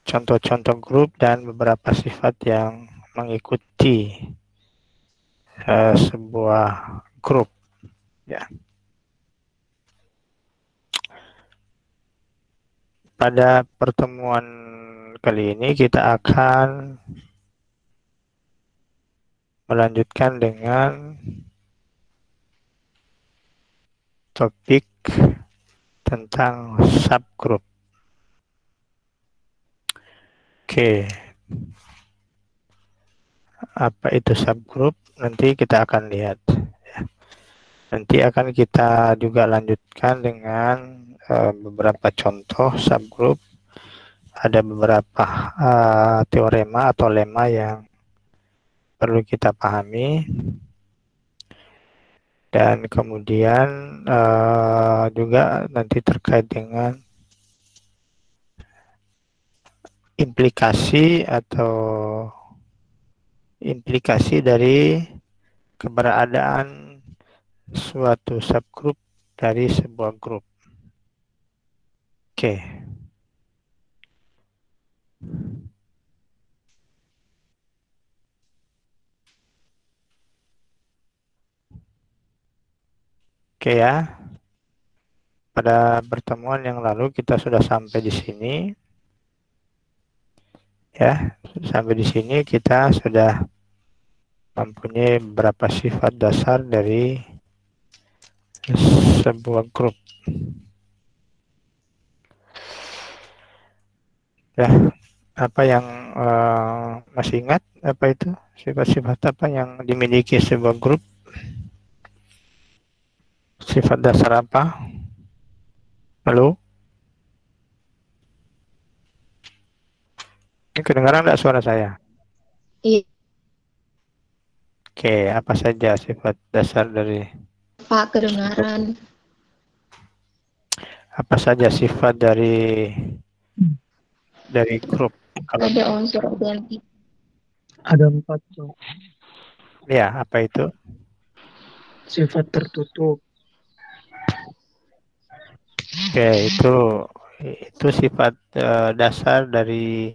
contoh-contoh grup dan beberapa sifat yang mengikuti sebuah grup. Ya. Pada pertemuan kali ini kita akan melanjutkan dengan topik tentang subgroup. Oke, apa itu subgroup? Nanti kita akan lihat. Nanti akan kita juga lanjutkan dengan beberapa contoh subgroup. Ada beberapa teorema atau lema yang perlu kita pahami. Dan kemudian juga nanti terkait dengan implikasi dari keberadaan suatu subgroup dari sebuah grup. Oke. Oke ya. Pada pertemuan yang lalu kita sudah sampai di sini. Ya, sampai di sini kita sudah mempunyai beberapa sifat dasar dari sebuah grup. Ya, apa yang masih ingat apa itu sifat-sifat apa yang dimiliki sebuah grup? Sifat dasar apa? Halo? Ini kedengaran nggak suara saya? Iya. Oke, apa saja sifat dasar dari Pak, kedengaran. Apa saja sifat dari grup? Kalau Ada unsur identik. Ada 4, Pak. Ya, apa itu? Sifat tertutup. Oke, itu sifat dasar dari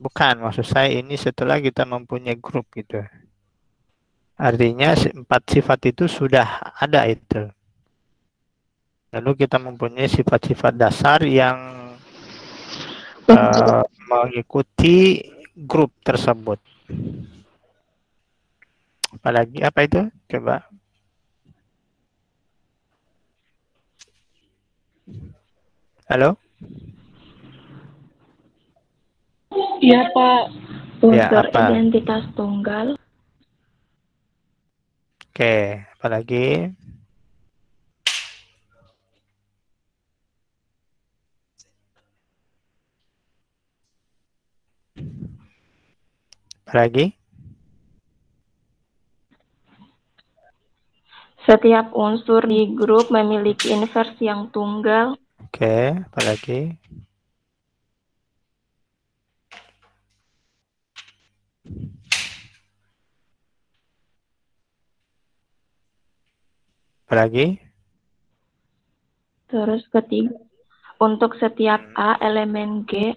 bukan, maksud saya ini setelah kita mempunyai grup gitu. Artinya 4 sifat itu sudah ada itu. Lalu kita mempunyai sifat-sifat dasar yang mengikuti grup tersebut. Apalagi apa itu? Coba. Halo? Iya, Pak. Ya, Unsur apa? identitas tunggal. Oke, apalagi? Apalagi? Setiap unsur di grup memiliki inversi yang tunggal. Oke, apalagi? Apalagi? Terus ketiga, untuk setiap A elemen G,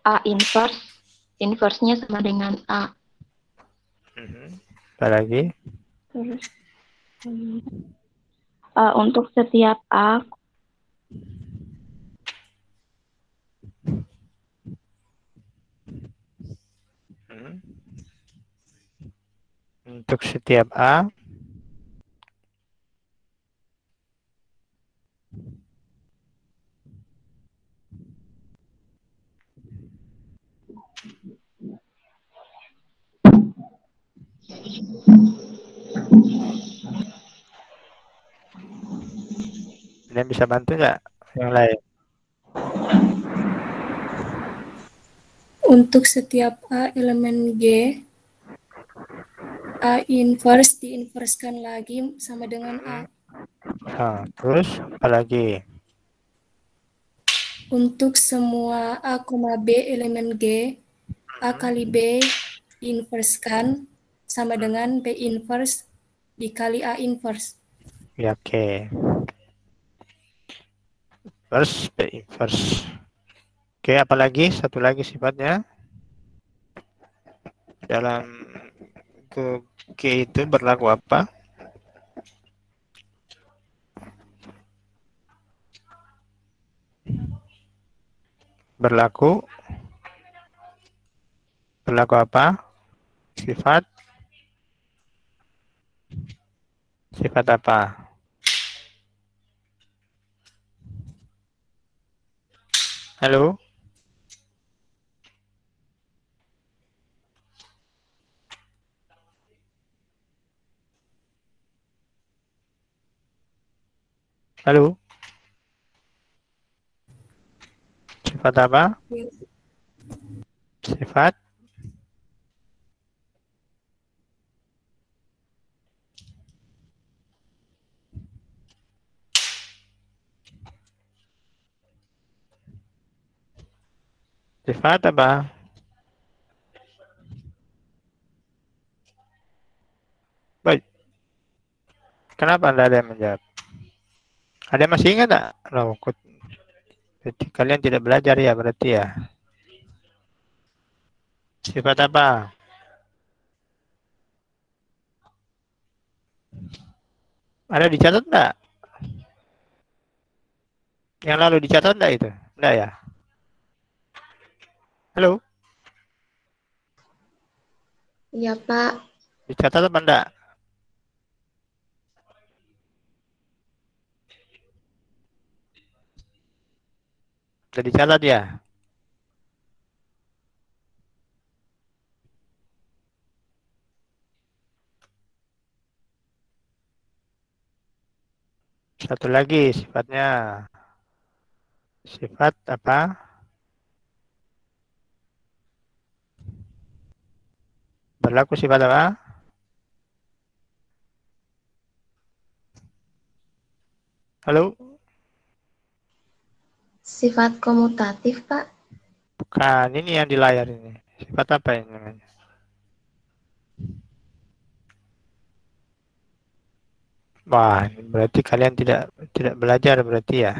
A inverse-nya sama dengan A. Apalagi? Terus untuk setiap A, Untuk setiap A, kalian bisa bantu nggak yang lain? Untuk setiap A elemen G, A inverse diinverskan lagi sama dengan A. Nah, terus apalagi? Untuk semua A, B elemen G, A kali B diinverskan sama dengan B inverse dikali A inverse. Ya, oke. First, B inverse. Oke, apalagi satu lagi sifatnya dalam G itu berlaku apa? Berlaku apa? Sifat apa? Halo? Halo? Sifat apa? Sifat apa? Baik. Kenapa Anda ada yang menjawab? Ada yang masih ingat tak? Loh, kalian tidak belajar ya berarti ya. Sifat apa? Ada dicatat enggak? Yang lalu dicatat enggak itu? Enggak ya? Halo? Iya, Pak. Dicatat apa enggak? Sudah dicatat ya? Satu lagi sifatnya. Sifat apa? Berlaku sifat apa? Halo? Sifat komutatif, Pak. Bukan, ini yang di layar ini. Sifat apa ini namanya? Wah, ini berarti kalian tidak belajar berarti ya.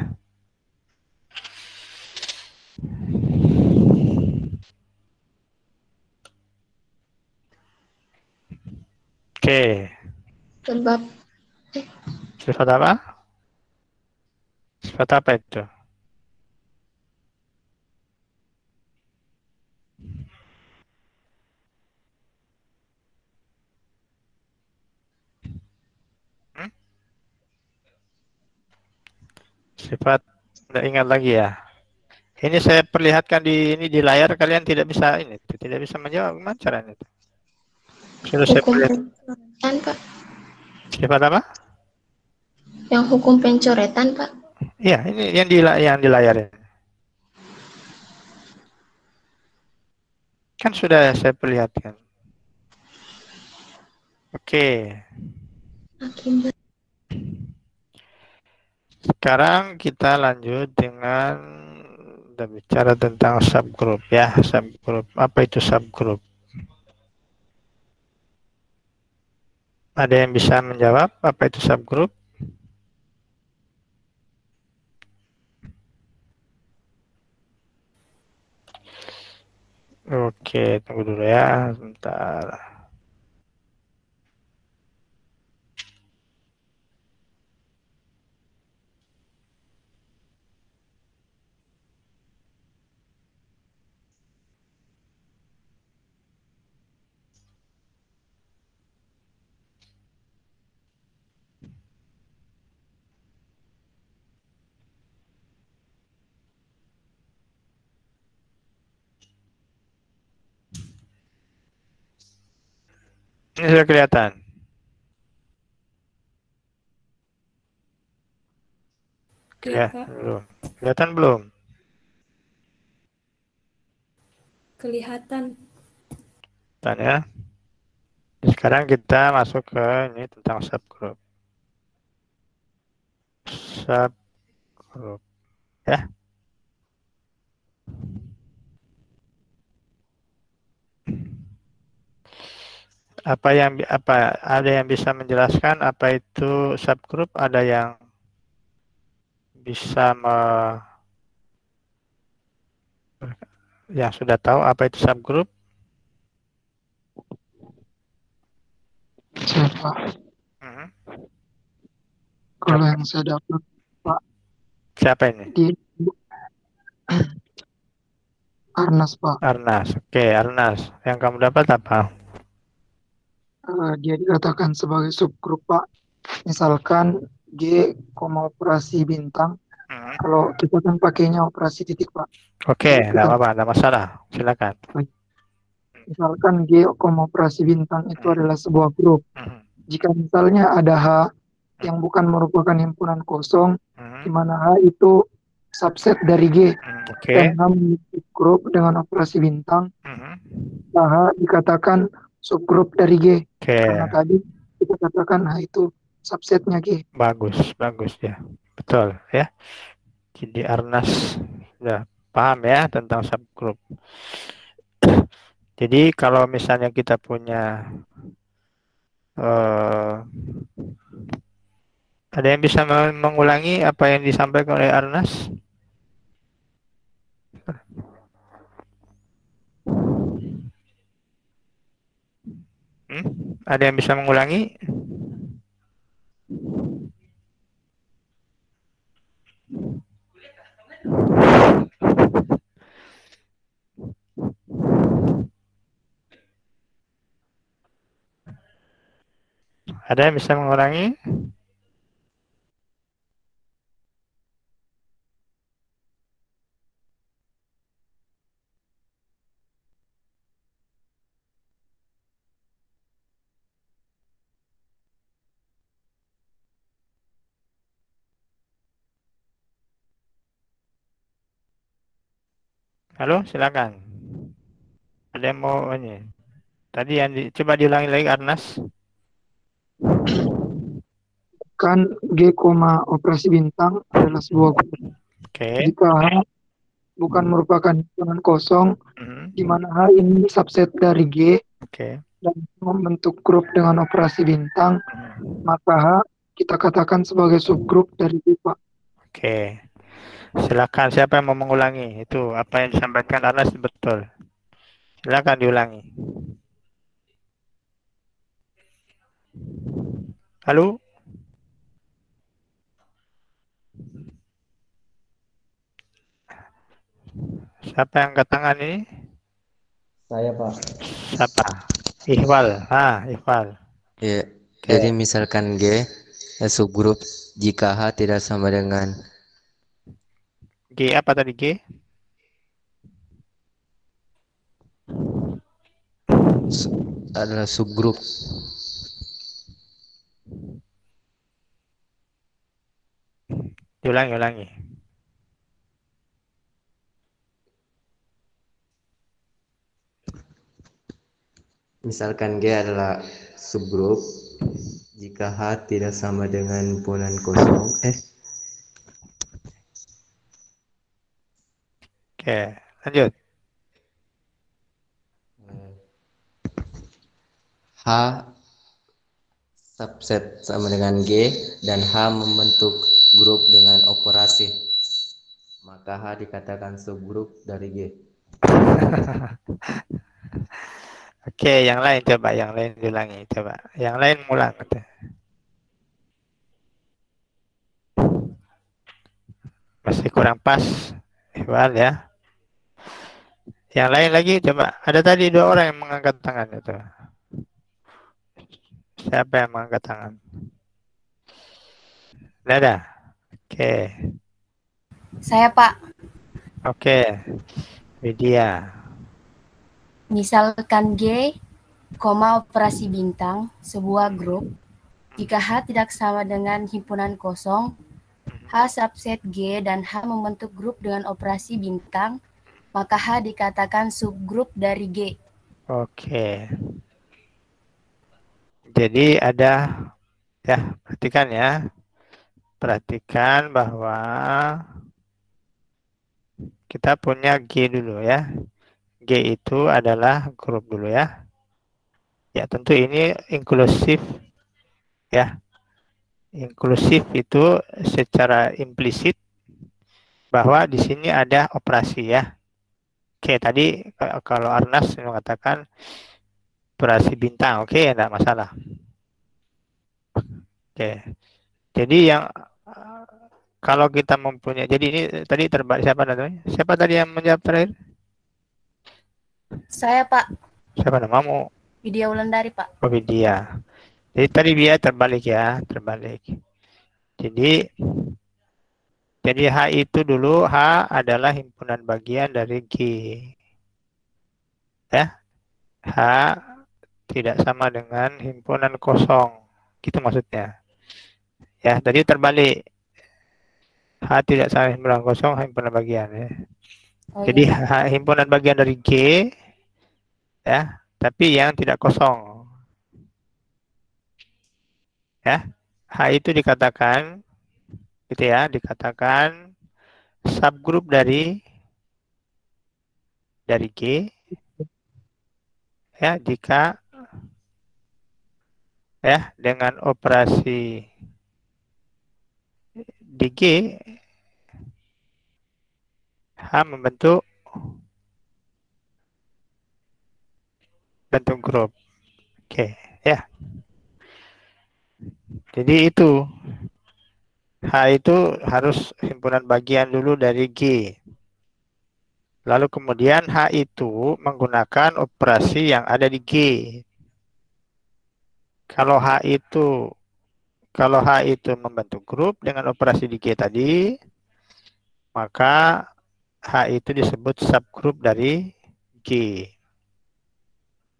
Oke. Sebab Sifat apa? Sifat apa itu? Sifat, tidak ingat lagi ya. Ini saya perlihatkan di layar, kalian tidak bisa menjawab. Gimana caranya itu? Sudah saya hukum perlihatkan. pencoretan, Pak. Sifat apa? Yang hukum pencoretan, Pak. Iya, ini yang di layar ini. Kan sudah saya perlihatkan. Oke. Akibat. Sekarang kita lanjut dengan bicara tentang subgroup ya. Subgroup. Apa itu subgroup? Ada yang bisa menjawab apa itu subgroup? Oke, tunggu dulu ya, sebentar. Ini sudah kelihatan. Ya, belum. Kelihatan belum? Kelihatan. Ya. Sekarang kita masuk ke ini tentang subgroup. Subgroup ya. Ada yang bisa menjelaskan apa itu subgroup? Ada yang bisa Yang sudah tahu apa itu subgroup? Saya, Pak. Hmm. Kalau yang saya dapat, Pak, Siapa ini? di Arnas, Pak. Arnas. Oke, Arnas. Yang kamu dapat apa? Dia dikatakan sebagai subgrup, Pak. Misalkan G, operasi bintang. Hmm. Kalau kita kan pakainya operasi titik, Pak. Oke, Jadi tidak kita, apa-apa, tidak masalah. Silakan. misalkan G, operasi bintang itu adalah sebuah grup. Hmm. Jika misalnya ada H yang bukan merupakan himpunan kosong, Hmm. di mana H itu subset dari G, Oke. dan H memiliki grup dengan operasi bintang, Hmm. H dikatakan subgrup dari G. Oke, Karena tadi kita katakan H itu subsetnya G. bagus, bagus ya. Betul ya. Jadi Arnas sudah paham ya tentang subgroup. Jadi kalau misalnya kita punya ada yang bisa mengulangi apa yang disampaikan oleh Arnas? Ada yang bisa mengulangi? Ada yang bisa mengulangi? Halo, silakan. Ada yang mau ini? Tadi yang coba diulangi lagi Arnas. Kan G, operasi bintang adalah sebuah grup. Oke. Jika H bukan merupakan himpunan kosong, di mana H ini subset dari G, Oke. dan membentuk grup dengan operasi bintang, maka H kita katakan sebagai subgrup dari G, Pak. Oke. Silakan, siapa yang mau mengulangi? Itu apa yang disampaikan Arnas betul. Silakan diulangi. Halo? Siapa yang angkat tangan ini? Saya, Pak. Siapa? Ikhwal. Ikhwal. Ya, jadi misalkan G subgrup jika H tidak sama dengan G apa tadi G? adalah subgrup. Ulangi. Misalkan G adalah subgrup jika H tidak sama dengan himpunan kosong. Oke, lanjut. H subset sama dengan G dan H membentuk grup dengan operasi. Maka H dikatakan subgrup dari G. Oke, yang lain coba, yang lain diulangi coba. Yang lain ulang. Masih kurang pas, Ikhwal ya. Yang lain lagi coba. Ada tadi 2 orang yang mengangkat tangan itu. Siapa yang mengangkat tangan? Tidak ada. Oke. Saya, Pak. Oke. Widya. Misalkan G, operasi bintang, sebuah grup. Jika H tidak sama dengan himpunan kosong, H subset G dan H membentuk grup dengan operasi bintang, maka H dikatakan subgrup dari G. Oke. Jadi ada, ya perhatikan ya. Perhatikan bahwa kita punya G dulu ya. G itu adalah grup dulu ya. Ya tentu ini inklusif ya. Inklusif itu secara implisit bahwa di sini ada operasi ya. Oke, tadi kalau Arnas mengatakan operasi bintang, oke, enggak masalah. Oke, jadi yang kalau kita mempunyai, jadi ini tadi terbalik siapa namanya? Siapa tadi yang menjawab terakhir? Saya Pak, Siapa namamu? Widya Wulandari Pak. Oh, Widya. Jadi tadi dia terbalik ya, terbalik. Jadi H itu dulu, H adalah himpunan bagian dari G. Ya, H tidak sama dengan himpunan kosong. Gitu maksudnya. Ya, tadi terbalik. H tidak sama himpunan kosong, himpunan bagian ya. Oh, Jadi iya. H himpunan bagian dari G ya, tapi yang tidak kosong. Ya. H itu dikatakan gitu ya, dikatakan subgrup dari G ya jika ya dengan operasi di G H membentuk grup. Oke, ya. Jadi itu H itu harus himpunan bagian dulu dari G. Lalu kemudian H itu menggunakan operasi yang ada di G. Kalau H itu membentuk grup dengan operasi di G tadi, maka H itu disebut subgrup dari G.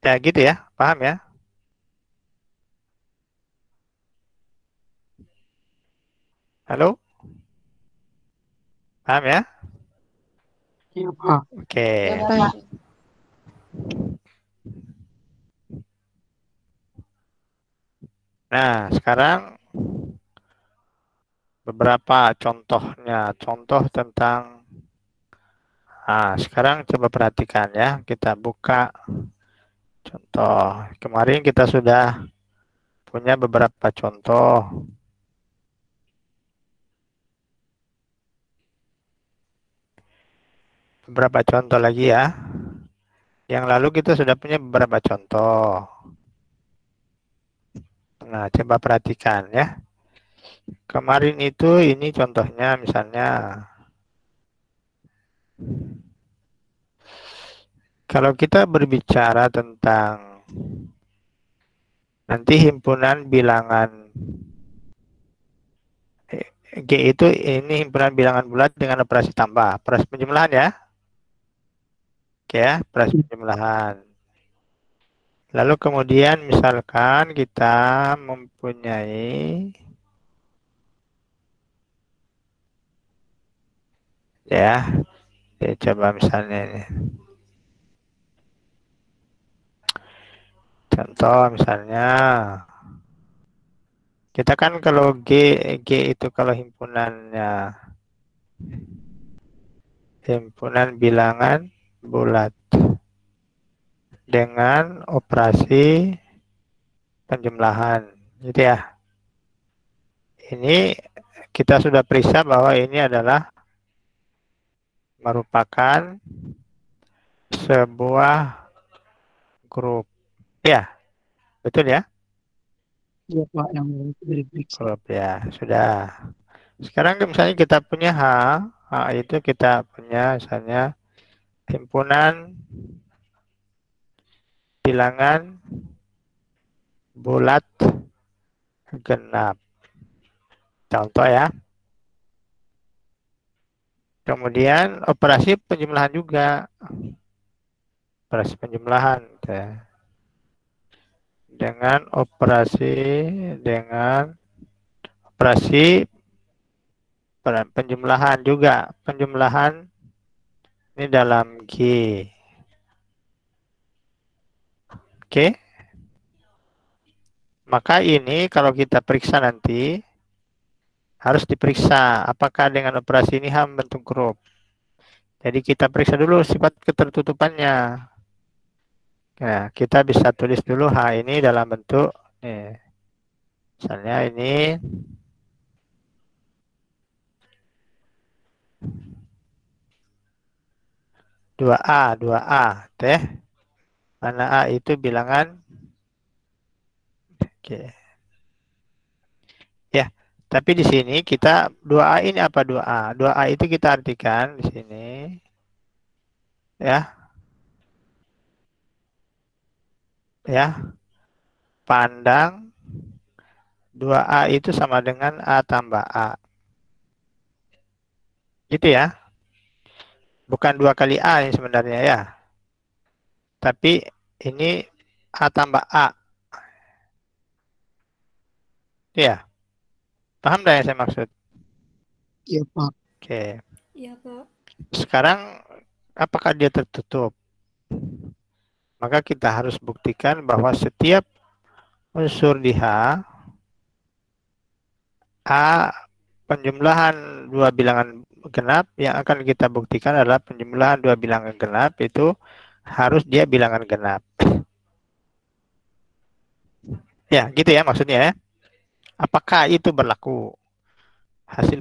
Ya gitu ya, paham ya? Halo? Paham ya? Iya, Pak. Oke. Ya, Pak. Nah, sekarang beberapa contohnya, contoh tentang. Nah, sekarang coba perhatikan ya, kita buka contoh. Kemarin kita sudah punya beberapa contoh. Beberapa contoh lagi ya. Yang lalu kita sudah punya beberapa contoh. Nah, coba perhatikan ya. Kemarin itu ini contohnya misalnya kalau kita berbicara tentang nanti himpunan bilangan G itu ini himpunan bilangan bulat dengan operasi tambah, operasi penjumlahan ya. Oke ya, operasi penjumlahan. Lalu kemudian misalkan kita mempunyai ya, coba misalnya ini. Contoh misalnya kita kan kalau G itu kalau himpunannya himpunan bilangan bulat dengan operasi penjumlahan gitu ya. Ini kita sudah periksa bahwa ini adalah merupakan sebuah grup. Ya, betul ya? Iya, Pak, yang dari periksa. Grup ya, sudah. Sekarang misalnya kita punya H itu kita punya misalnya himpunan bilangan bulat genap. Contoh ya. Kemudian operasi penjumlahan juga. Operasi penjumlahan. Ya. Dengan operasi penjumlahan juga. Penjumlahan ini dalam G. Oke. Maka ini kalau kita periksa nanti harus diperiksa apakah dengan operasi ini H membentuk grup. Jadi kita periksa dulu sifat ketertutupannya. Nah, kita bisa tulis dulu H ini dalam bentuk nih. Misalnya ini 2A teh. Mana A itu bilangan. Oke. Ya, tapi di sini kita 2A ini apa 2A? 2A itu kita artikan di sini. Ya. Ya. Pandang 2A itu sama dengan A tambah A. Gitu ya. Bukan 2 kali A ini sebenarnya ya. Tapi ini A tambah A. Ya. Paham dah yang saya maksud? Iya, Pak. Oke. Iya, Pak. Sekarang apakah dia tertutup? Maka kita harus buktikan bahwa setiap unsur di H, A penjumlahan 2 bilangan genap yang akan kita buktikan adalah penjumlahan 2 bilangan genap itu harus dia bilangan genap. Ya, gitu ya maksudnya ya. Apakah itu berlaku?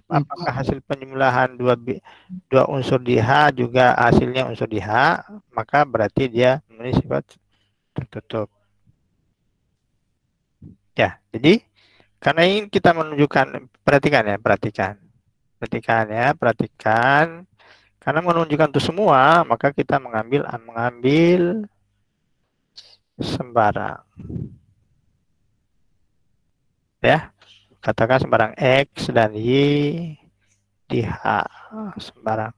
Apakah hasil penjumlahan 2 unsur di H juga hasilnya unsur di H, maka berarti dia memiliki sifat tertutup. Ya, jadi karena ini kita menunjukkan, perhatikan ya, perhatikan ya, perhatikan. Karena menunjukkan itu semua, maka kita mengambil sembarang. Ya, katakan sembarang X dan Y di H, sembarang.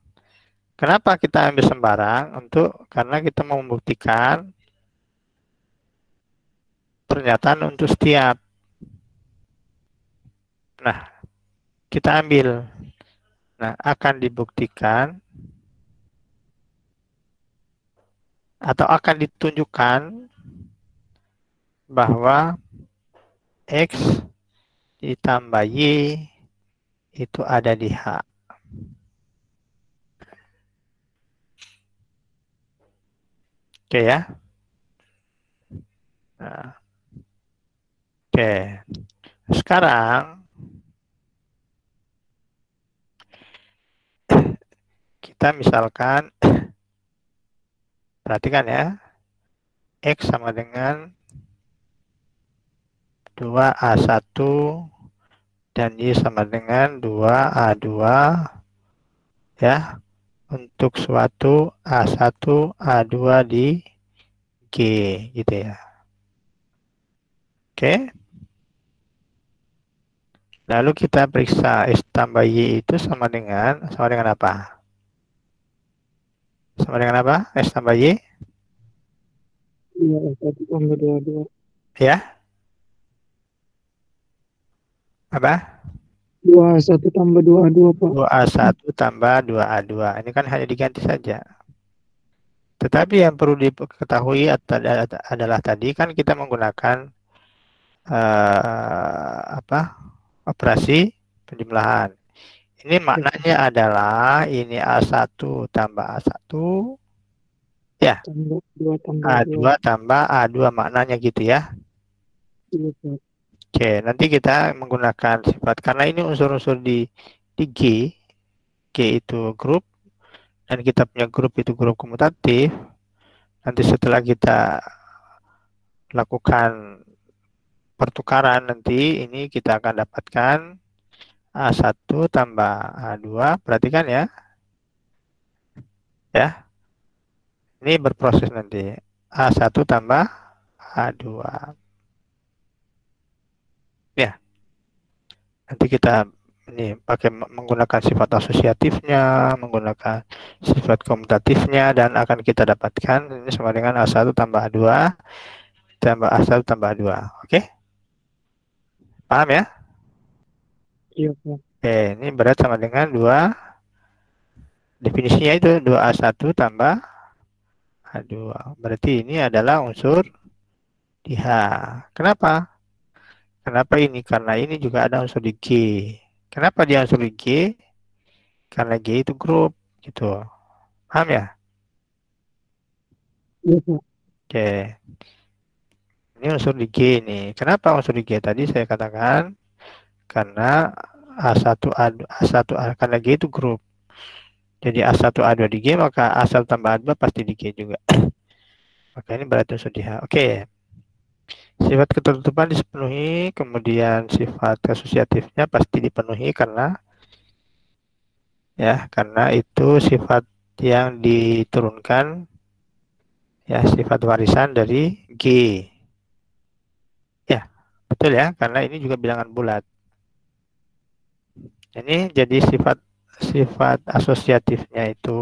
Kenapa kita ambil sembarang? Karena kita mau membuktikan pernyataan untuk setiap. Nah, kita ambil. Nah, akan dibuktikan atau akan ditunjukkan bahwa X ditambah Y itu ada di H. Oke ya. Nah. Oke. Sekarang kita misalkan perhatikan ya. X sama dengan 2A1 dan Y sama dengan 2A2 ya. Untuk suatu A1, A2 di G gitu ya. Oke. Lalu kita periksa X tambah Y itu sama dengan apa? Sama dengan apa? X tambah Y? 2A1 tambah 2A2. Ya. Apa? 2A1 tambah 2A2, Pak. 2A1 tambah 2A2. Ini kan hanya diganti saja. Tetapi yang perlu diketahui adalah tadi kan kita menggunakan operasi penjumlahan. Ini maknanya adalah ini A1 tambah A1 ya. A2 tambah A2 maknanya gitu ya. Iya, Pak. Oke, nanti kita menggunakan sifat karena ini unsur-unsur di G itu grup dan kita punya grup itu grup komutatif. Nanti setelah kita lakukan pertukaran nanti ini kita akan dapatkan A1 tambah A2. Perhatikan ya. Ya. Ini berproses nanti. A1 tambah A2. Ya. Nanti kita ini pakai menggunakan sifat asosiatifnya, menggunakan sifat komutatifnya, dan akan kita dapatkan ini sama dengan A1 tambah A2 tambah A1 tambah A2. Oke? Paham ya? Iya, Pak. Oke, ini berat sama dengan 2. Definisinya itu 2A1 tambah A2. Berarti ini adalah unsur di H. Kenapa? Kenapa ini? Karena ini juga ada unsur di G. Kenapa dia unsur di G? Karena G itu grup, gitu. Paham ya? Iya, Pak. Oke. Ini unsur di G nih. Kenapa unsur di G? Tadi saya katakan karena A1 karena G itu grup. Jadi A1 A2 di G, maka A1 tambah A2 pasti di G juga. Maka ini berarti unsur di H. Oke. Sifat ketertutupan dipenuhi, kemudian sifat asosiatifnya pasti dipenuhi karena itu sifat yang diturunkan, ya, sifat warisan dari G. Ya, betul ya, karena ini juga bilangan bulat. Ini jadi sifat asosiatifnya itu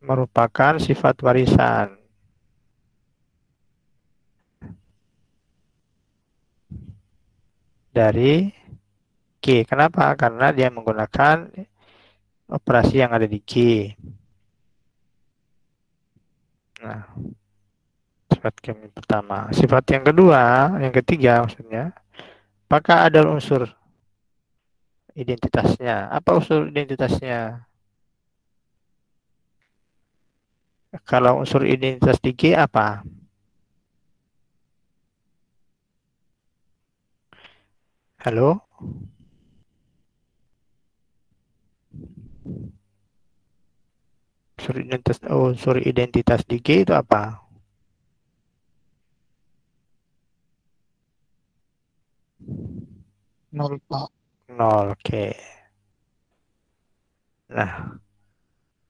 merupakan sifat warisan dari G. Kenapa? Karena dia menggunakan operasi yang ada di G. Nah, sifat yang pertama. Sifat yang kedua, yang ketiga maksudnya, apakah ada unsur identitasnya? Apa unsur identitasnya? Kalau unsur identitas di G apa? Halo? Unsur identitas di G itu apa? Nol, Pak. 0, oke. Nah,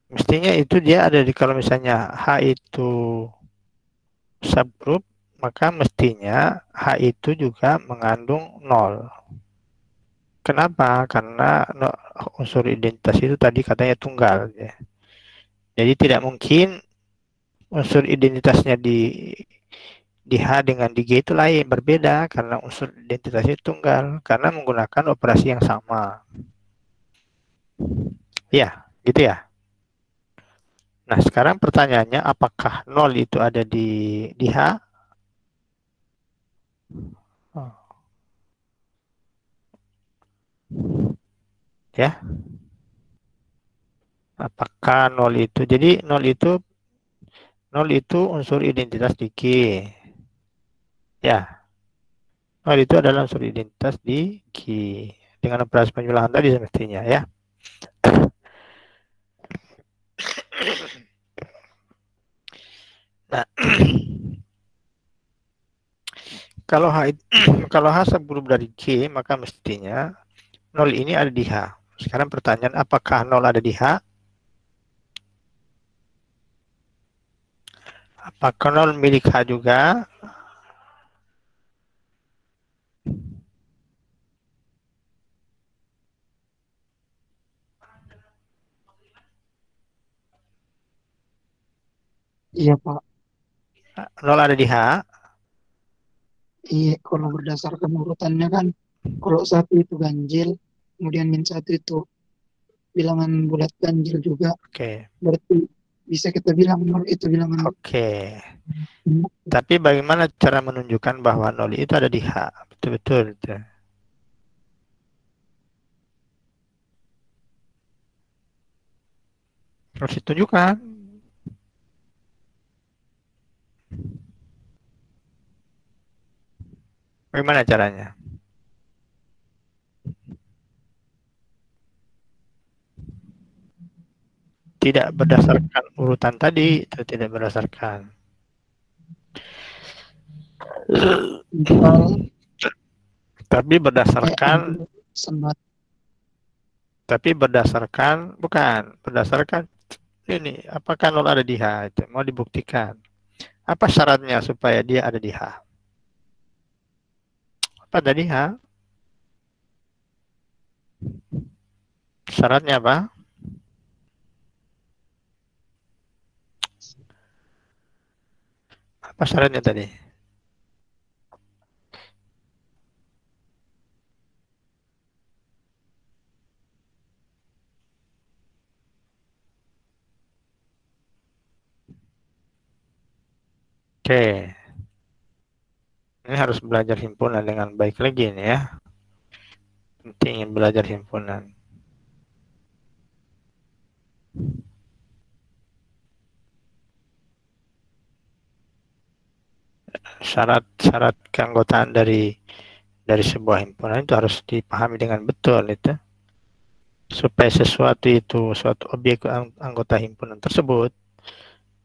mestinya itu dia ada di, kalau misalnya H itu subgroup, maka mestinya H itu juga mengandung 0. Kenapa? Karena unsur identitas itu tadi katanya tunggal. Ya. Jadi tidak mungkin unsur identitasnya di H dengan di G itu lain, berbeda, karena unsur identitasnya tunggal, karena menggunakan operasi yang sama. Ya, gitu ya. Nah, sekarang pertanyaannya, apakah 0 itu ada di H? Oh. Ya. Apakah 0 itu, jadi 0 itu unsur identitas di G. Ya. 0 itu adalah unsur identitas di G. Dengan operasi penjumlahan tadi semestinya, ya. Nah, kalau H subgroup dari G, maka mestinya 0 ini ada di H. Sekarang pertanyaan, apakah 0 ada di H? Apakah 0 milik H juga? Iya, Pak. 0 ada di H? Iya, kalau berdasarkan urutannya kan, kalau 1 itu ganjil, kemudian min 1 itu bilangan bulat ganjil juga. Oke. Berarti bisa kita bilang 0 itu bilangan. Oke. Tapi bagaimana cara menunjukkan bahwa 0 itu ada di H? Betul-betul. Harus ditunjukkan. Bagaimana caranya? Tidak berdasarkan urutan tadi, itu tidak berdasarkan. Tapi berdasarkan ini, apakah 0 ada di H? Itu mau dibuktikan. Apa syaratnya supaya dia ada di H? Apa tadi H? Syaratnya apa? Apa syaratnya tadi? Oke. Ini harus belajar himpunan dengan baik lagi nih ya. Penting belajar himpunan. Syarat keanggotaan dari sebuah himpunan itu harus dipahami dengan betul itu. supaya sesuatu itu, suatu objek anggota himpunan tersebut,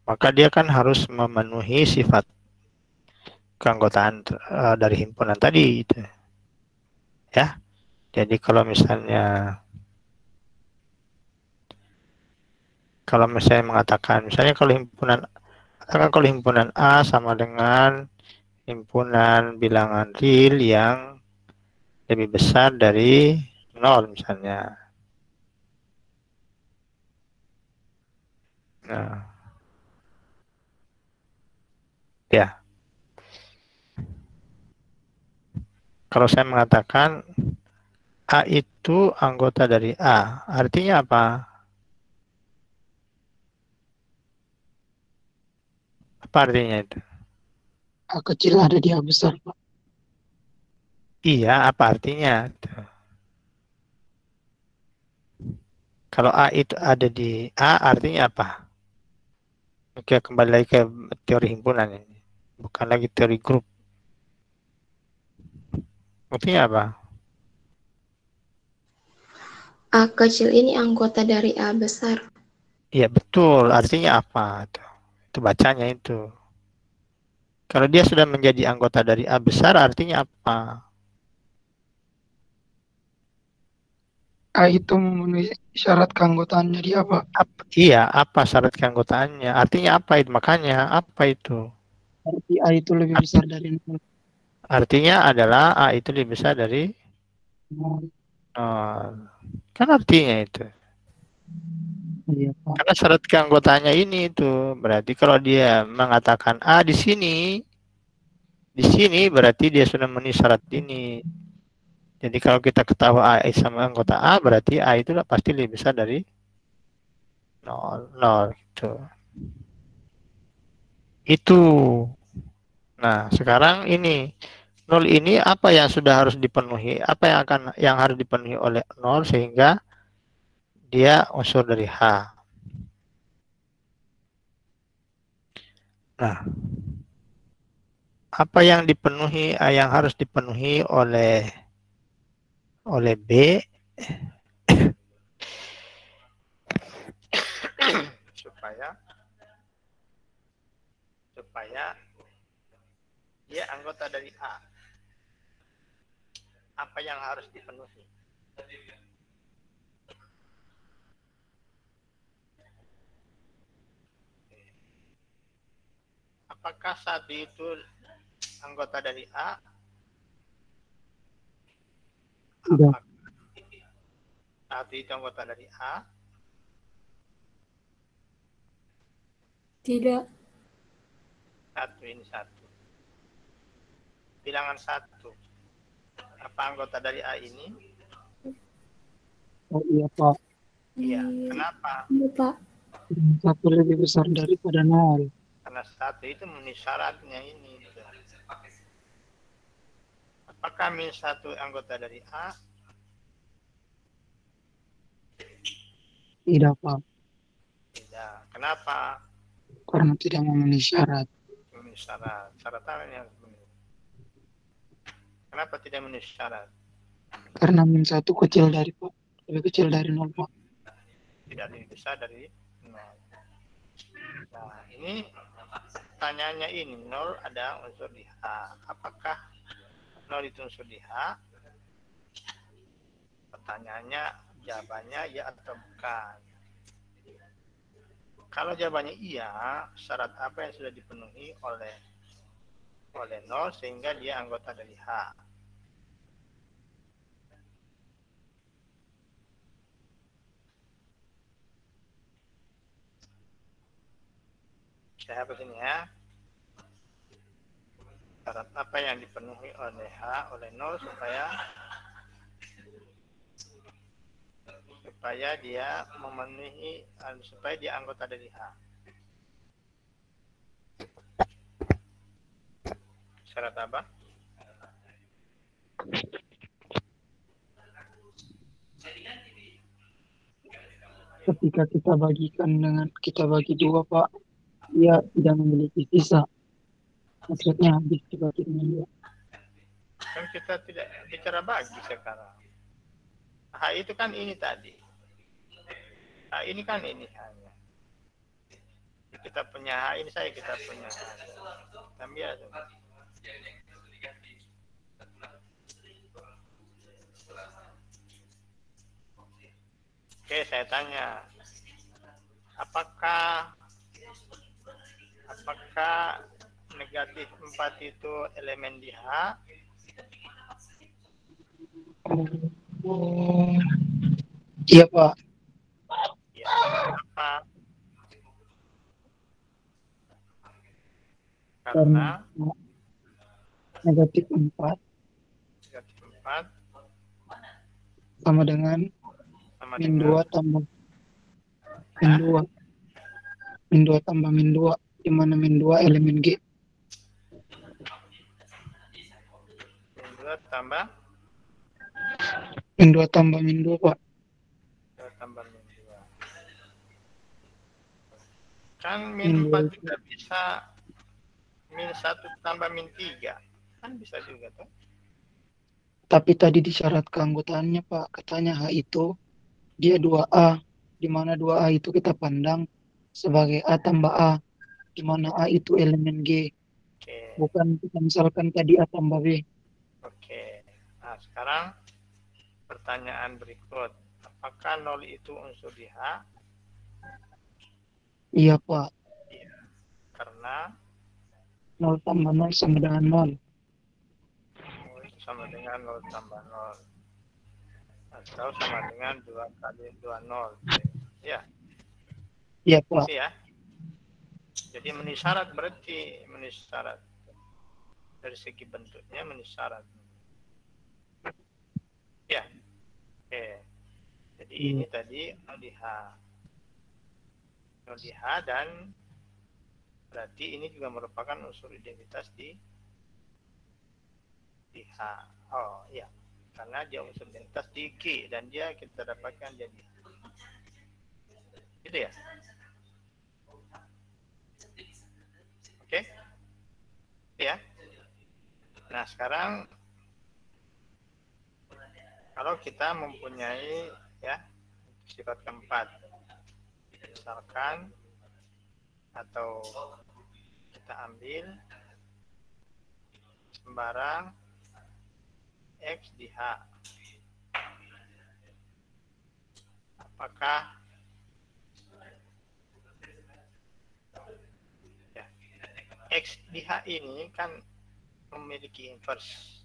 maka dia kan harus memenuhi sifat keanggotaan dari himpunan tadi gitu. Ya. Jadi kalau misalnya mengatakan misalnya kalau himpunan A sama dengan himpunan bilangan real yang lebih besar dari 0 misalnya. Nah, ya. Kalau saya mengatakan A itu anggota dari A, artinya apa? Apa artinya itu? A kecil ada di A besar, Pak. Iya, apa artinya? Kalau A itu ada di A, artinya apa? Oke, kembali lagi ke teori himpunan ini. Bukan lagi teori grup. Artinya apa? A kecil ini anggota dari A besar. Iya, betul. Artinya apa? Itu bacanya itu. Kalau dia sudah menjadi anggota dari A besar, artinya apa? A itu memenuhi syarat keanggotaannya di apa? Iya, apa syarat keanggotaannya? Artinya apa itu? Makanya, apa itu? Arti A itu lebih besar dari 0. Artinya adalah A itu lebih besar dari 0. Kan artinya itu. Iya, Pak. Karena syarat keanggotaannya ini itu. Berarti kalau dia mengatakan A di sini berarti dia sudah memenuhi syarat ini. Jadi kalau kita ketahui A sama anggota A, berarti A itu pasti lebih besar dari 0 gitu. Itu. Nah, sekarang ini 0 ini apa yang sudah harus dipenuhi? Apa yang harus dipenuhi oleh 0 sehingga dia unsur dari H. Nah, apa yang harus dipenuhi oleh B supaya dia anggota dari A. Apa yang harus dipenuhi? Apakah satu itu anggota dari A? Tidak. Satu itu anggota dari A? Tidak. Satu ini satu. Bilangan satu. Apa anggota dari A ini? Oh iya, Pak. Iya. Kenapa? Iya, Pak. Satu lebih besar daripada 0. Karena satu itu memenuhi syaratnya ini. Apakah min satu anggota dari A? Tidak, Pak. Tidak. Kenapa? Karena tidak memenuhi syarat. Memenuhi syarat. Syarat apa yang memenuhi? Kenapa tidak memenuhi syarat? Karena min 1 kecil dari Pak. Lebih kecil dari 0, Pak. Tidak lebih besar dari 0. Nah, ini pertanyaannya ini 0 ada unsur di H. Apakah 0 itu unsur di H? Pertanyaannya, jawabannya ya atau bukan. Kalau jawabannya iya, syarat apa yang sudah dipenuhi oleh 0 sehingga dia anggota dari H? Saya hapus ini ya. Syarat apa yang dipenuhi oleh H, oleh 0 supaya dia memenuhi, supaya dia anggota dari H. Syarat apa? Ketika kita bagi 2, Pak, dia tidak memiliki sisa. Maksudnya habis dibagi dengan 2. Kan kita tidak bicara bagi sekarang. H itu kan ini tadi. H ini kan ini hanya. Kita punya H ini saya kita punya H. Kita ambil aja. Oke, saya tanya. Apakah negatif 4 itu elemen di H? Iya, Pak. Ya, apa? Karena negatif 4 sama dengan min 2 tambah min 2. Min 2 tambah min 2, di mana min 2 elemen G. min 2 tambah Min 2 tambah min 2, Pak. tambah min 2. Kan min 4 juga bisa min 1 tambah min 3. Kan bisa juga tuh. Tapi tadi di syarat keanggotaannya, Pak, katanya H itu dia 2A, di mana 2A itu kita pandang sebagai A tambah A, di mana A itu elemen G. Oke. Bukan kita misalkan tadi A tambah B. Oke. Nah, sekarang pertanyaan berikut. Apakah 0 itu unsur di H? Iya, Pak. Iya. Karena 0 tambah 0 sama dengan 0. itu sama dengan 0 tambah 0. Atau sama dengan 2 kali 2 0. Ya. Iya, Pak. Ya. Jadi memenuhi syarat berarti memenuhi syarat. Dari segi bentuknya memenuhi syarat. Ya. Oke. Jadi ini tadi 0 di H. 0 di H dan berarti ini juga merupakan unsur identitas di H. Oh iya, karena dia unsur identitas di G dan dia kita dapatkan jadi gitu ya. Oke, ya. Nah sekarang kalau kita mempunyai ya sifat keempat, misalkan atau kita ambil sembarang X di H. Apakah ya, X di H ini kan memiliki inverse.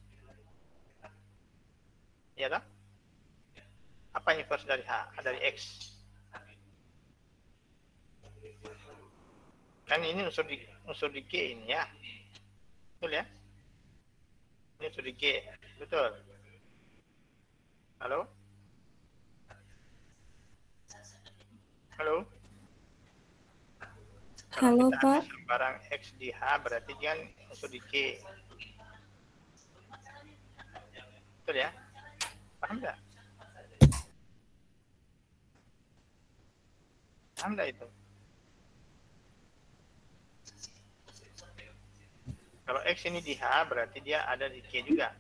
Ya tak? Apa inverse dari H? Dari X. Kan ini unsur di G ini ya. Betul ya? Ini unsur di G. Betul. Halo? Halo? Halo, Pak. Sembarang X di H berarti kan unsur di G. Betul ya? Paham nggak? Paham nggak itu? Kalau X ini di H berarti dia ada di G juga.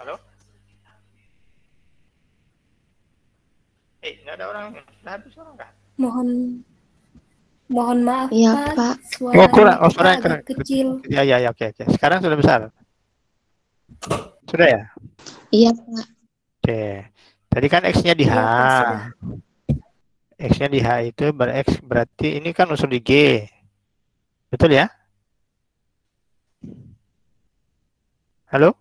Halo? Nggak ada orang. Sudah habis orang kah? Mohon maaf, Iya, Pak. Pak. Suaranya agak kecil. Ya, oke. Sekarang sudah besar. Sudah ya? Iya, Pak. Oke. Tadi kan X-nya di H. Iya, Pak, sudah. X-nya di H itu berarti ini kan unsur di G. Betul ya? Halo?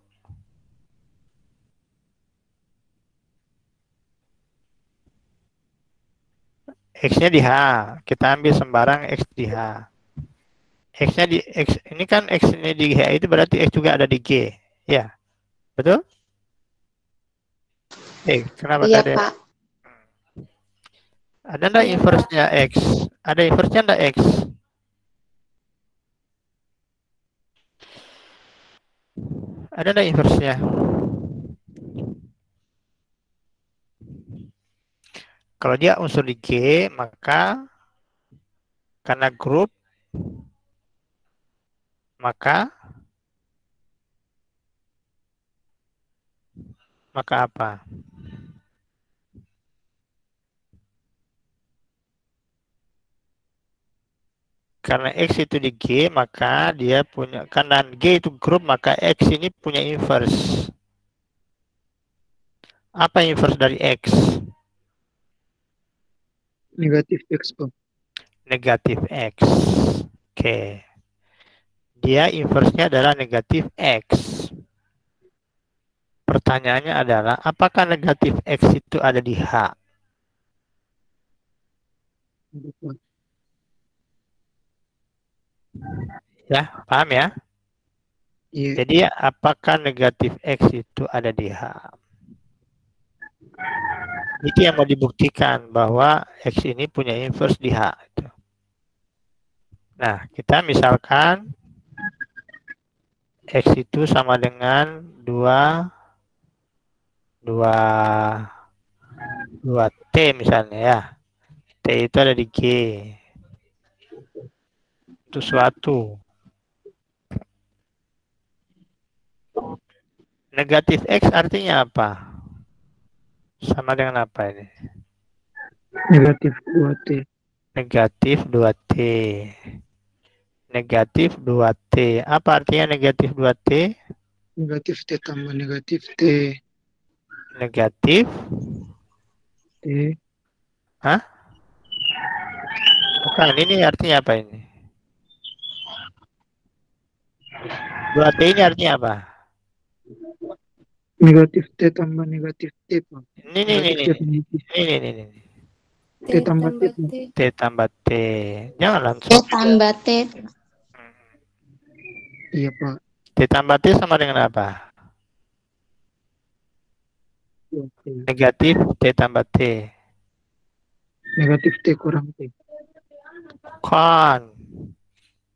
X-nya di H. Kita ambil sembarang X di H. X-nya di X ini kan X-nya di H itu berarti X juga ada di G. Ya. Betul? Kenapa Iya, tadi? Pak. Ada enggak Iya, inverse-nya X? Ada inverse-nya enggak X? Ada enggak inverse-nya? Kalau dia unsur di G, maka karena grup, maka apa? Karena X itu di G, maka dia punya, karena G itu grup, maka X ini punya inverse. Apa inverse dari X? Negatif X, Pak. Negatif X. Oke. Dia inverse-nya adalah negatif X. Pertanyaannya adalah, apakah negatif X itu ada di H? Ya, paham ya? Iya. Jadi apakah negatif X itu ada di H? Itu yang mau dibuktikan bahwa X ini punya inverse di H. Nah, kita misalkan X itu sama dengan 2T misalnya ya. T itu ada di G. Itu suatu. Negatif X artinya apa? Sama dengan apa ini? Negatif 2T. Negatif 2T. Negatif 2T. Apa artinya negatif 2T? Negatif T tambah negatif T. Negatif T. Hah? Bukan, ini artinya apa ini? 2T ini artinya apa? Negatif T tambah negatif T, Pak. Ini. T tambah T. T tambah T. Jangan langsung. T tambah T. Iya, Pak. T tambah T sama dengan apa? Negatif T tambah T. Negatif T kurang T. Kan.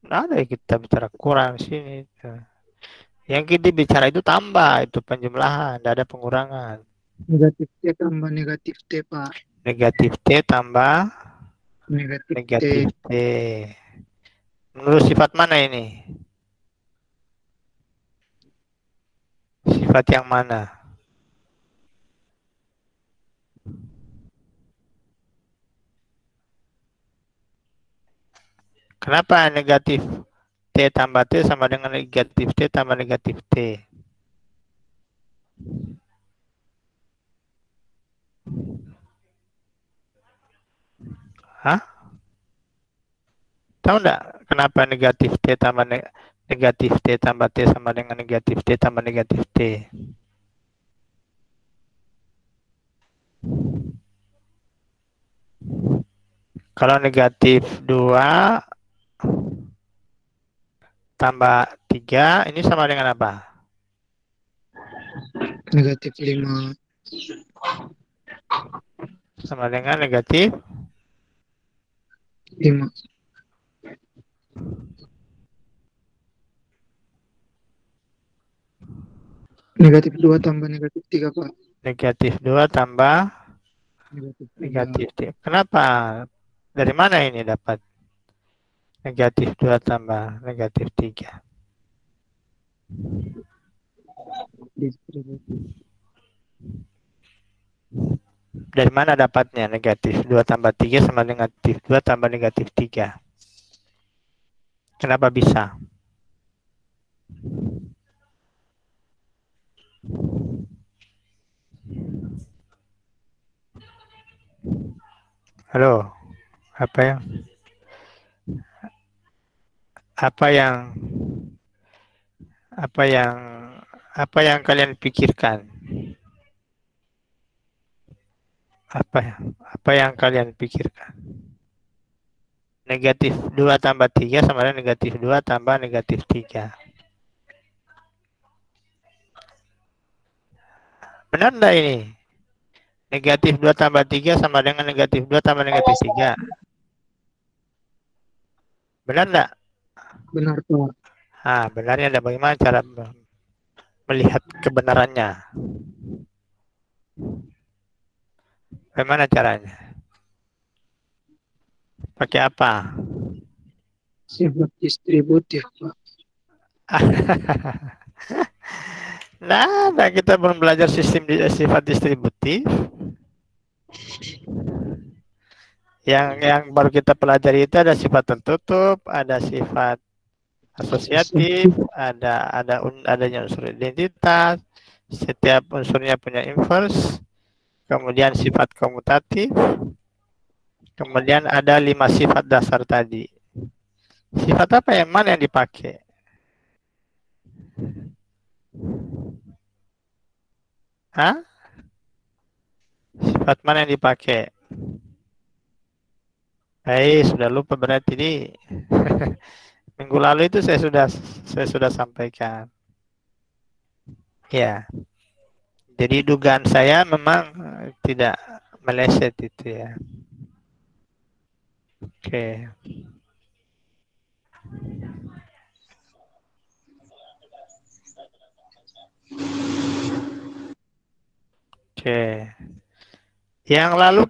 Nah, ada kita bicara kurang sini. Yang kita bicara itu tambah, itu penjumlahan, tidak ada pengurangan. Negatif T tambah negatif T, Pak. Negatif T tambah negatif T. Menurut sifat mana ini? Sifat yang mana? Kenapa negatif T tambah T sama dengan negatif T tambah negatif T? Hah? Tahu enggak kenapa negatif T tambah negatif T tambah T sama dengan negatif T tambah negatif T? Kalau negatif 2 tambah 3, ini sama dengan apa? Negatif 5. Sama dengan negatif 5. Negatif 2 tambah negatif 3, Pak. Negatif 2 tambah Negatif 3. Kenapa? Dari mana ini dapat? Negatif 2 tambah negatif 3. distributif. Dari mana dapatnya negatif 2 tambah 3 sama negatif 2 tambah negatif 3? Kenapa bisa? Halo, apa yang kalian pikirkan? Apa yang kalian pikirkan? Negatif 2 tambah 3 sama dengan negatif 2 tambah negatif 3. Benar enggak ini? Negatif 2 tambah 3 sama dengan negatif 2 tambah negatif 3. Benar enggak? Benar, Pak. Ah, benarnya ada bagaimana cara melihat kebenarannya? Bagaimana caranya? Pakai apa? Sifat distributif, Pak. Nah, kita belum belajar sistem sifat distributif. Yang baru kita pelajari itu ada sifat tertutup, ada sifat asosiatif, adanya unsur identitas, setiap unsurnya punya inverse, kemudian sifat komutatif, kemudian ada 5 sifat dasar tadi. Sifat apa yang mana yang dipakai? Hah? Sifat mana yang dipakai? Sudah lupa berarti di minggu lalu itu saya sudah sampaikan. Ya. Jadi dugaan saya memang tidak meleset itu ya. Oke. Oke. Yang lalu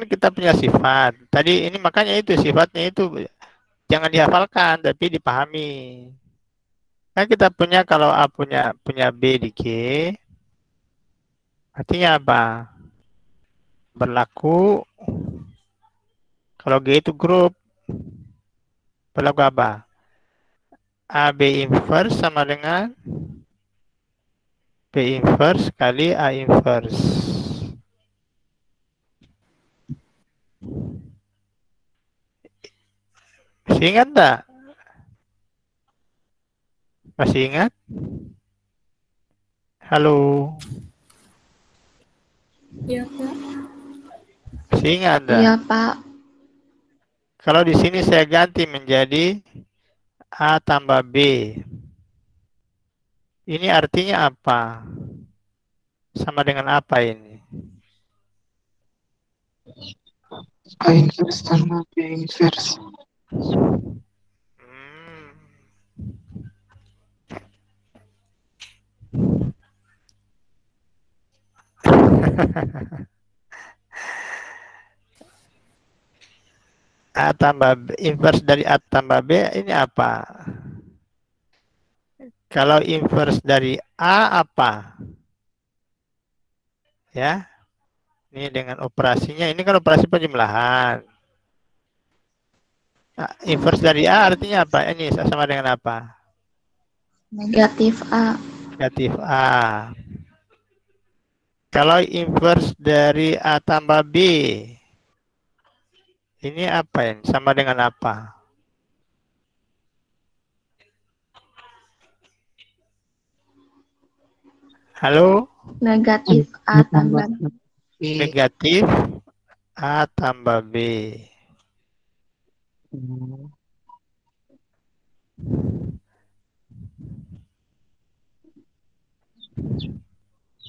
kita punya sifat. Tadi ini makanya itu sifatnya itu jangan dihafalkan tapi dipahami. Kan kita punya kalau A punya B di G, artinya apa? Berlaku kalau G itu grup. Berlaku apa? AB inverse sama dengan B inverse kali A inverse. Masih ingat enggak? Masih ingat? Halo? Iya, Pak. Masih ingat enggak? Iya, Pak. Kalau di sini saya ganti menjadi A tambah B. Ini artinya apa? Sama dengan apa ini? A inverse tambah B inverse. A tambah B, inverse dari A tambah B ini apa? Kalau inverse dari A apa? Ya, ini dengan operasinya, ini kan operasi penjumlahan. Nah, inverse dari A artinya apa? Ini sama dengan apa? Negatif A. Negatif A. Kalau inverse dari A tambah B, ini apa ini? Sama dengan apa? Halo? Negatif A tambah Negatif A tambah B.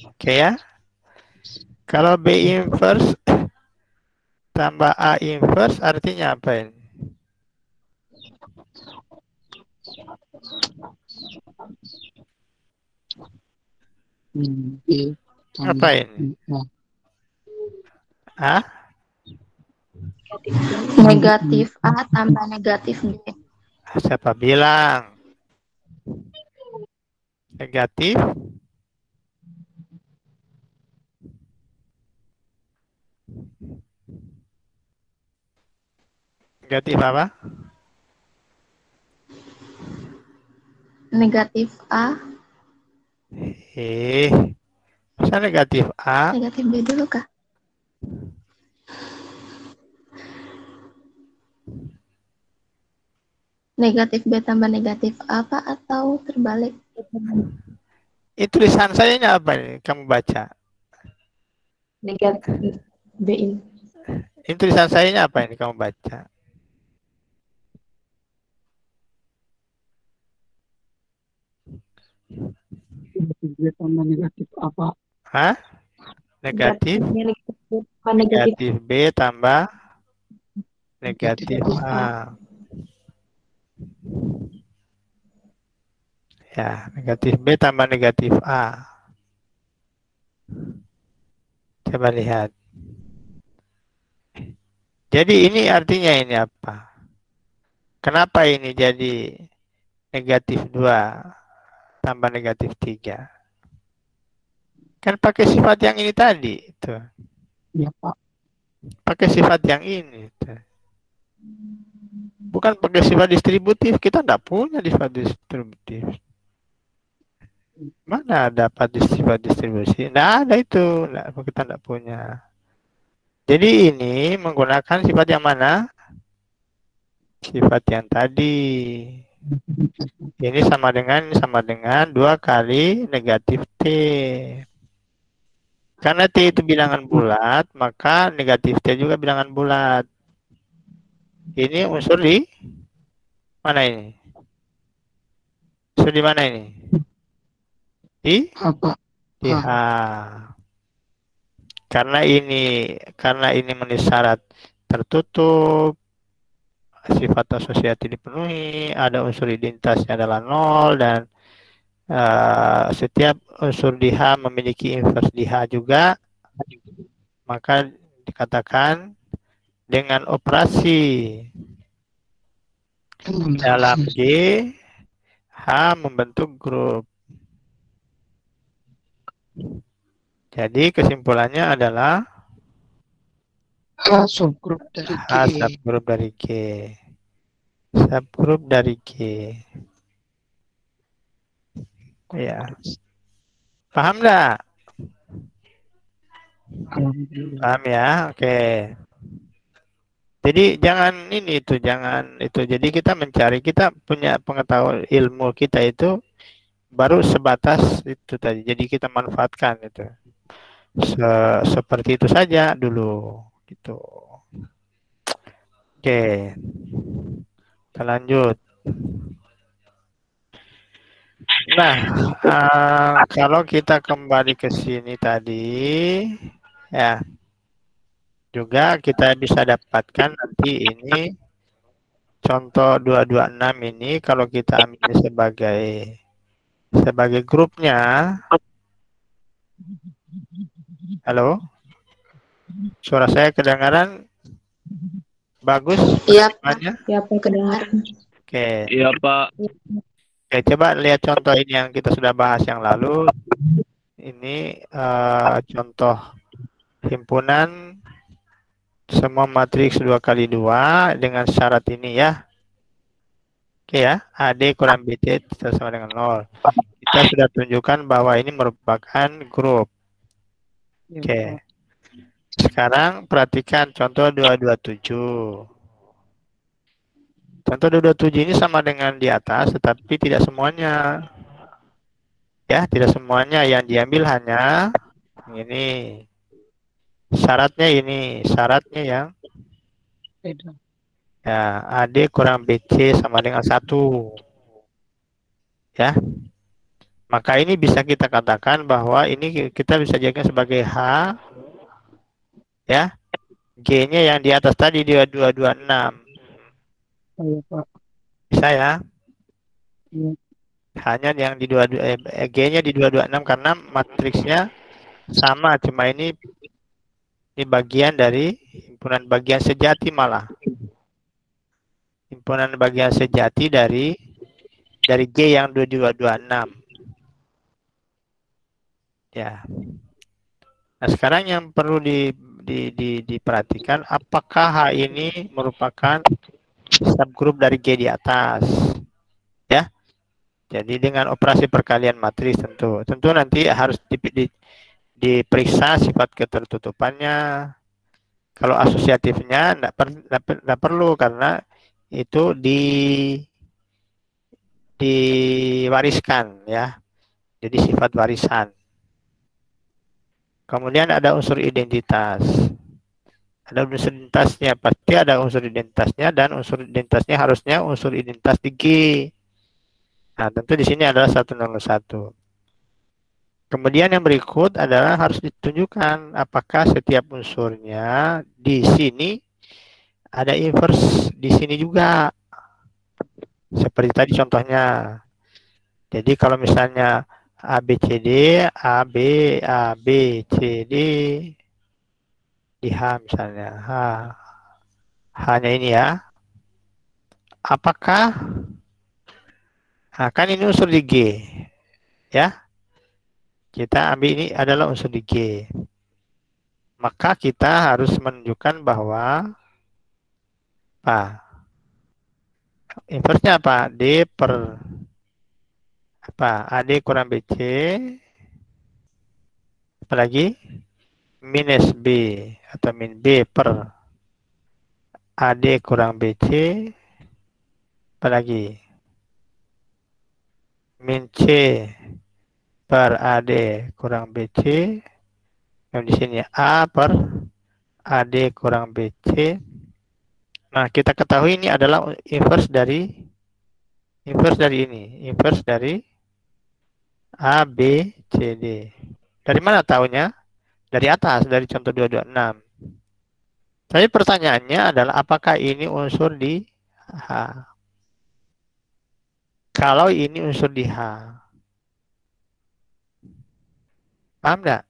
Oke ya. Kalau B inverse tambah A inverse artinya apa ini? Apa ini? Hah? negatif A tambah negatif B. Siapa bilang? Negatif? Negatif apa? Negatif A. Masa negatif A? Negatif B dulu kah? Negatif B tambah negatif A, Pak, atau terbalik? Itu tulisan saya ini apa ini? Kamu baca. Negatif B ini. Ini tulisan saya ini apa ini? Kamu baca. Negatif tambah negatif apa? Hah? Negatif? Negatif B tambah negatif A. Ya, negatif B tambah negatif A. Coba lihat. Jadi ini artinya ini apa? Kenapa ini jadi negatif 2 tambah negatif 3? Kan pakai sifat yang ini tadi. Itu. Ya, Pak. Pakai sifat yang ini. Bukan pakai sifat distributif. Kita tidak punya sifat distributif. Mana dapat sifat distribusi? Tidak ada itu. Kita tidak punya. Jadi ini menggunakan sifat yang mana? Sifat yang tadi. Ini sama dengan 2 kali negatif T. Karena T itu bilangan bulat, maka negatif T juga bilangan bulat. Ini unsur di mana ini? Unsur di mana ini? Di H. Karena ini memenuhi syarat tertutup, sifat asosiatif dipenuhi, ada unsur identitasnya adalah 0, dan setiap unsur di H memiliki inverse di H juga, maka dikatakan dengan operasi dalam G, H membentuk grup. Jadi kesimpulannya adalah H subgrup dari G. H subgrup dari G. Subgrup dari G. Ya. Paham enggak? Paham ya? Oke. Jadi jangan itu. Jadi kita punya pengetahuan ilmu kita itu baru sebatas itu tadi. Jadi kita manfaatkan itu. Seperti itu saja dulu gitu. Oke. Kita lanjut. Nah, kalau kita kembali ke sini tadi, ya, juga kita bisa dapatkan nanti ini contoh 226 ini kalau kita ambil sebagai grupnya. Halo? Suara saya kedengaran bagus? Iya, Pak. Iya, Pak, kedengaran. Oke. Iya, Pak. Oke, coba lihat contoh ini yang kita sudah bahas yang lalu. Ini contoh himpunan semua matriks 2x2 dengan syarat ini ya. Oke ya, AD kurang BC sama dengan 0. Kita sudah tunjukkan bahwa ini merupakan grup. Oke. Sekarang perhatikan contoh 227. Contoh 227 ini sama dengan di atas, tetapi tidak semuanya. Ya, tidak semuanya. Yang diambil hanya ini. Syaratnya yang ya, AD kurang BC sama dengan 1. Ya. Maka ini bisa kita katakan bahwa ini kita bisa jadikan sebagai H. Ya. G-nya yang di atas tadi 2226. Iya, Pak. Bisa ya? Iya. Hanya yang di G-nya di 226 karena matriksnya sama, cuma ini bagian dari himpunan bagian sejati malah. Himpunan bagian sejati dari G yang 2226. Ya. Nah, sekarang yang perlu diperhatikan apakah H ini merupakan subgrup dari G di atas. Ya. Jadi dengan operasi perkalian matriks tentu nanti harus diperiksa sifat ketertutupannya. Kalau asosiatifnya tidak perlu karena itu diwariskan ya. Jadi sifat warisan. Kemudian ada unsur identitas. Ada unsur identitasnya, pasti ada unsur identitasnya dan unsur identitasnya harusnya unsur identitas di G. Nah, tentu di sini adalah 101. Kemudian yang berikut adalah harus ditunjukkan apakah setiap unsurnya di sini ada inverse di sini juga. Seperti tadi contohnya. Jadi kalau misalnya ABCD, ABCD di H misalnya. Hanya ini ya. Apakah kan ini unsur di G. Ya. Kita ambil ini adalah unsur di G. maka kita harus menunjukkan bahwa apa? Inversnya apa? D per apa? AD kurang BC. Apalagi? Minus B atau min B per AD kurang BC. Apalagi? Min C per AD kurang BC. Yang di sini A per AD kurang BC. Nah, kita ketahui ini adalah inverse dari ini. Inverse dari A, B, C, D. Dari mana tahunya? Dari atas, dari contoh 226. Tapi pertanyaannya adalah apakah ini unsur di H? Kalau ini unsur di H. Paham nggak?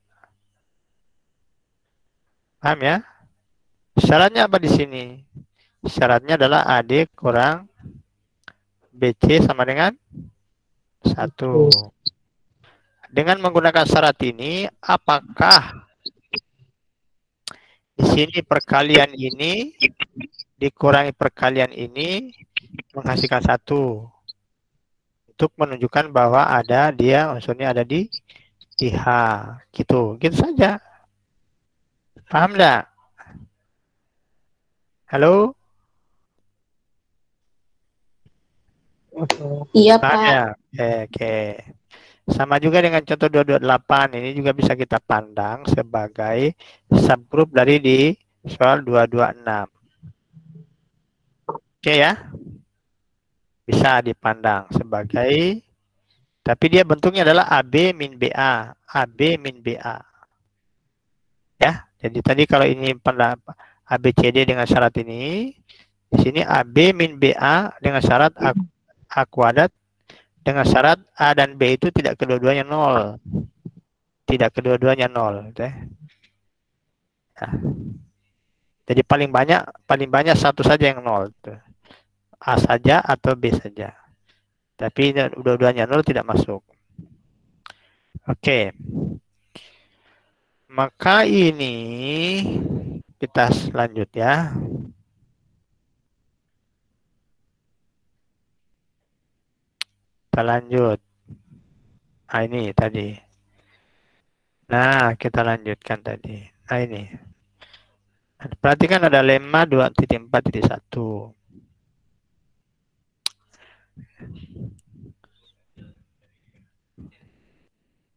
Paham ya? Syaratnya apa di sini? Syaratnya adalah AD kurang BC sama dengan 1. Dengan menggunakan syarat ini, apakah di sini perkalian ini dikurangi perkalian ini menghasilkan 1? Untuk menunjukkan bahwa ada dia unsurnya ada di H. Gitu saja. Paham nggak? Halo? Iya, Paham Pak. ya? Oke. Sama juga dengan contoh 228. Ini juga bisa kita pandang sebagai subgroup dari di soal 226. Oke ya? Bisa dipandang sebagai, tapi dia bentuknya adalah AB min BA. AB min BA. Ya, jadi tadi kalau ini pada ABCD dengan syarat ini, di sini AB min BA dengan syarat A kuadrat, dengan syarat A dan B itu tidak kedua-duanya 0. Tidak kedua-duanya 0. Ya. Jadi paling banyak satu saja yang 0. A saja atau B saja. Tapi dua-duanya 0 tidak masuk. Oke. Maka ini kita lanjut ya. Kita lanjut. Nah ini tadi. Nah kita lanjutkan tadi. Nah ini. Perhatikan ada lemma 2.4.1.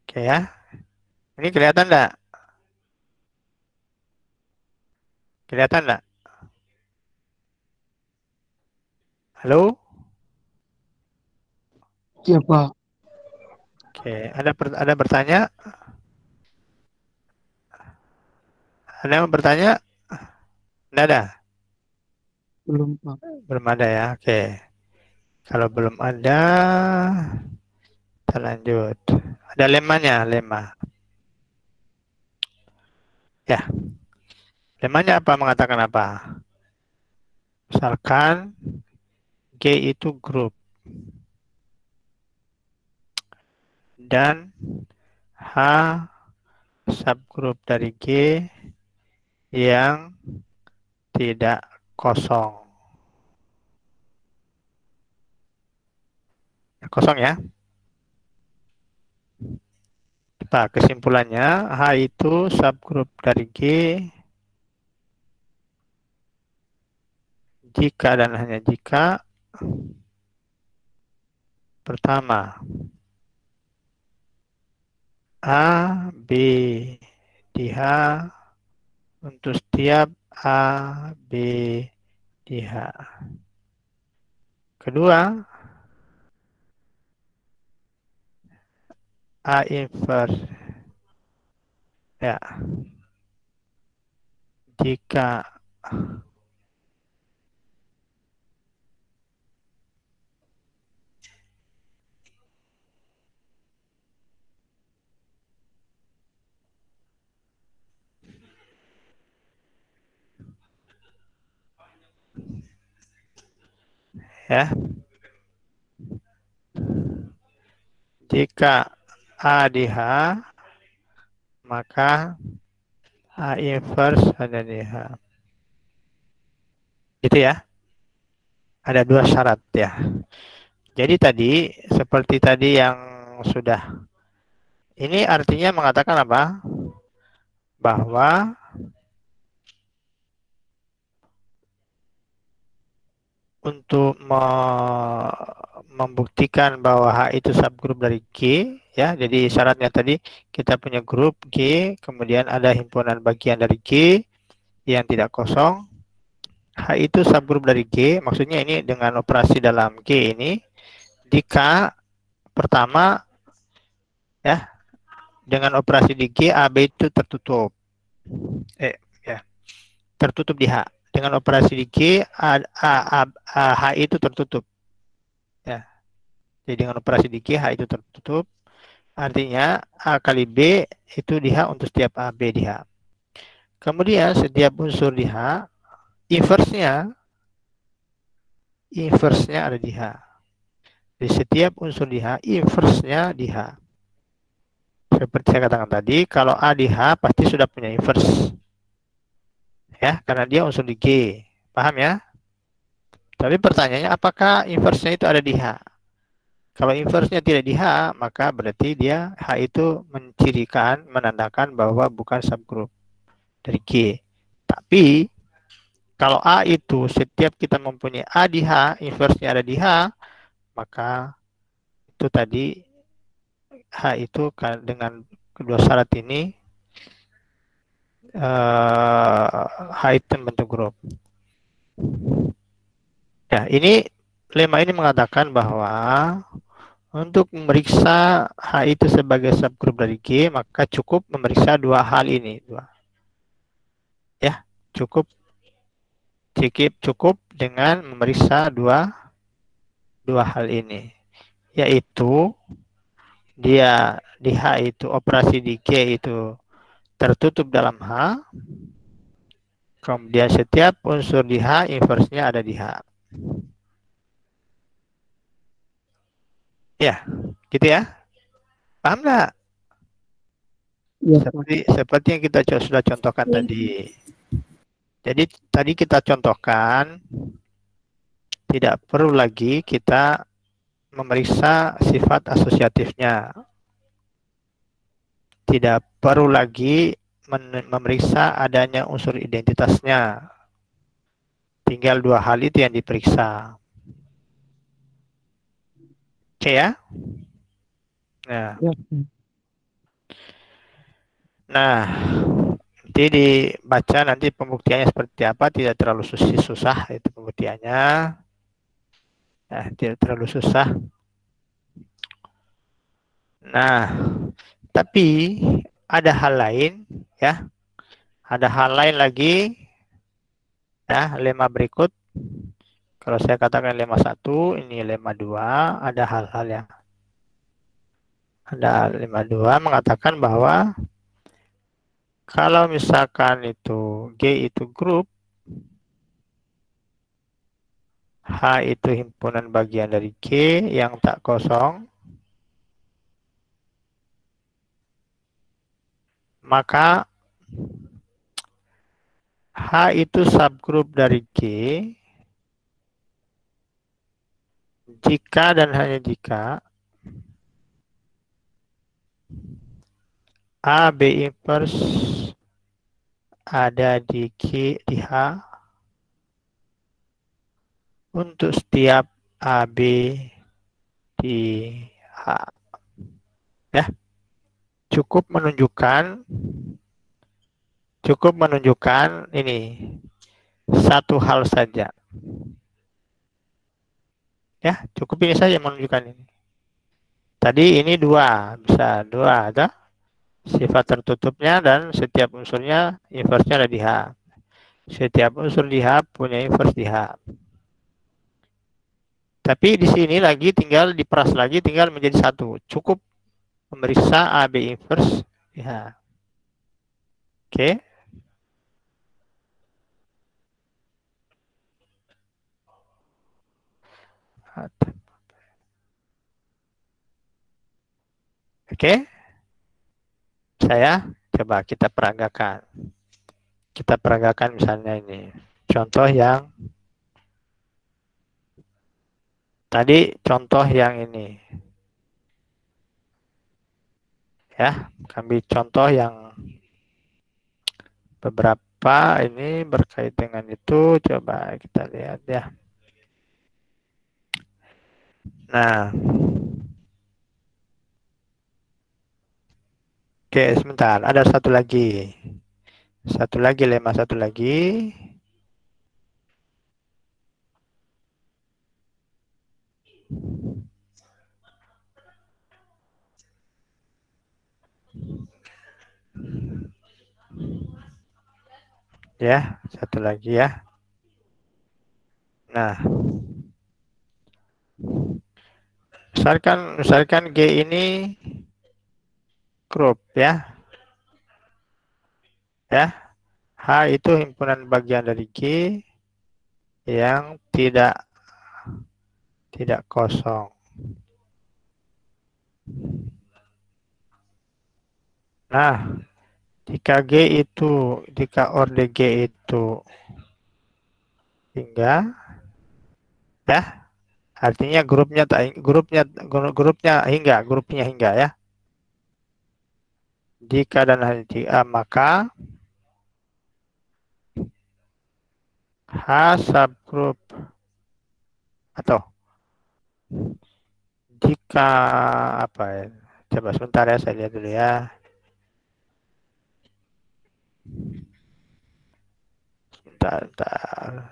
Oke ya. Ini kelihatan enggak? Kelihatan enggak? Halo? Iya, Pak. Oke, ada bertanya? Ada yang bertanya? Tidak ada? Belum, Pak. Belum ada ya, oke. Kalau belum ada, kita lanjut. Ada lemanya, lemma. Ya. Lemanya apa? Mengatakan apa? Misalkan G itu grup. Dan H subgrup dari G yang tidak kosong. Kosong ya. Apa kesimpulannya? H itu subgrup dari G jika dan hanya jika pertama A, B di H untuk setiap A, B di H. Kedua, A inverse ya jika ya jika A di H maka H inverse ada di H. Gitu ya. Ada dua syarat ya. Jadi tadi, seperti tadi yang sudah. Ini artinya mengatakan apa? Bahwa untuk membuktikan bahwa H itu subgrup dari G, ya. Jadi syaratnya tadi kita punya grup G, kemudian ada himpunan bagian dari G yang tidak kosong. H itu subgrup dari G, maksudnya ini dengan operasi dalam G ini, jika pertama, ya, dengan operasi di G, AB itu tertutup. Ya, tertutup di H. Dengan operasi di G, H itu tertutup. Ya. Jadi dengan operasi di G, H itu tertutup. Artinya A kali B itu di H untuk setiap A, B di H. Kemudian setiap unsur di H, inverse-nya ada di H. Di setiap unsur di H, inverse-nya di H. Seperti saya katakan tadi, kalau A di H pasti sudah punya inverse. Ya, karena dia unsur di G. Paham ya? Tapi pertanyaannya, apakah inverse-nya itu ada di H? Kalau inverse-nya tidak di H, maka berarti dia H itu mencirikan, menandakan bahwa bukan subgroup dari G. Tapi kalau A itu setiap kita mempunyai A di H, inverse-nya ada di H, maka itu tadi H itu dengan kedua syarat ini H itu bentuk grup. Ya, ini lemma ini mengatakan bahwa untuk memeriksa H itu sebagai subgrup dari G, maka cukup memeriksa dua hal ini. Ya, cukup dengan memeriksa dua hal ini. Yaitu, dia di H itu, operasi di G itu tertutup dalam H, kemudian setiap unsur di H, inverse-nya ada di H. Ya, gitu ya. Paham nggak? Ya, seperti yang kita sudah contohkan tadi. Jadi tadi kita contohkan, tidak perlu lagi kita memeriksa sifat asosiatifnya. Tidak perlu lagi memeriksa adanya unsur identitasnya. Tinggal dua hal itu yang diperiksa. Oke ya? Nah, nanti dibaca nanti pembuktiannya seperti apa, tidak terlalu susah itu pembuktiannya. Nah, tidak terlalu susah. Nah, tapi ada hal lain ya. Ada hal lain lagi ya, lemma berikut. Kalau saya katakan lemma 1, ini lemma 2, ada hal-hal yang ada lemma 2 mengatakan bahwa kalau misalkan itu G itu grup, H itu himpunan bagian dari G yang tak kosong, maka H itu subgrup dari G jika dan hanya jika A, B inverse ada di G, di H untuk setiap AB di H. Ya, cukup menunjukkan ini satu hal saja. Ya, cukup ini saja menunjukkan ini. Tadi ini bisa dua ada sifat tertutupnya dan setiap unsurnya inverse-nya ada di H. Setiap unsur di H punya inverse di H. Tapi di sini lagi tinggal diperas lagi, tinggal menjadi satu. Cukup memeriksa AB inverse di H. Oke. Oke. Saya coba kita peragakan. kita peragakan misalnya ini. Contoh yang tadi, contoh yang ini. Ya, kami contoh yang beberapa ini berkait dengan itu. Coba kita lihat ya. Nah, oke, sebentar. Ada satu lagi. Lemah satu lagi. Ya, satu lagi ya. Nah, misalkan G ini grup ya. Ya. H itu himpunan bagian dari G yang tidak kosong. Nah, jika orde G itu hingga, ya, artinya grupnya hingga ya. Jika dan hanya jika, maka H subgroup atau jika apa ya? Coba sebentar ya, saya lihat dulu ya. Sebentar.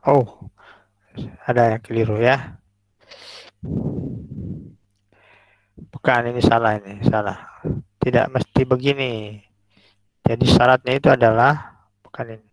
Oh, ada yang keliru ya. Bukan, ini salah. Tidak mesti begini. Jadi syaratnya itu adalah bukan ini.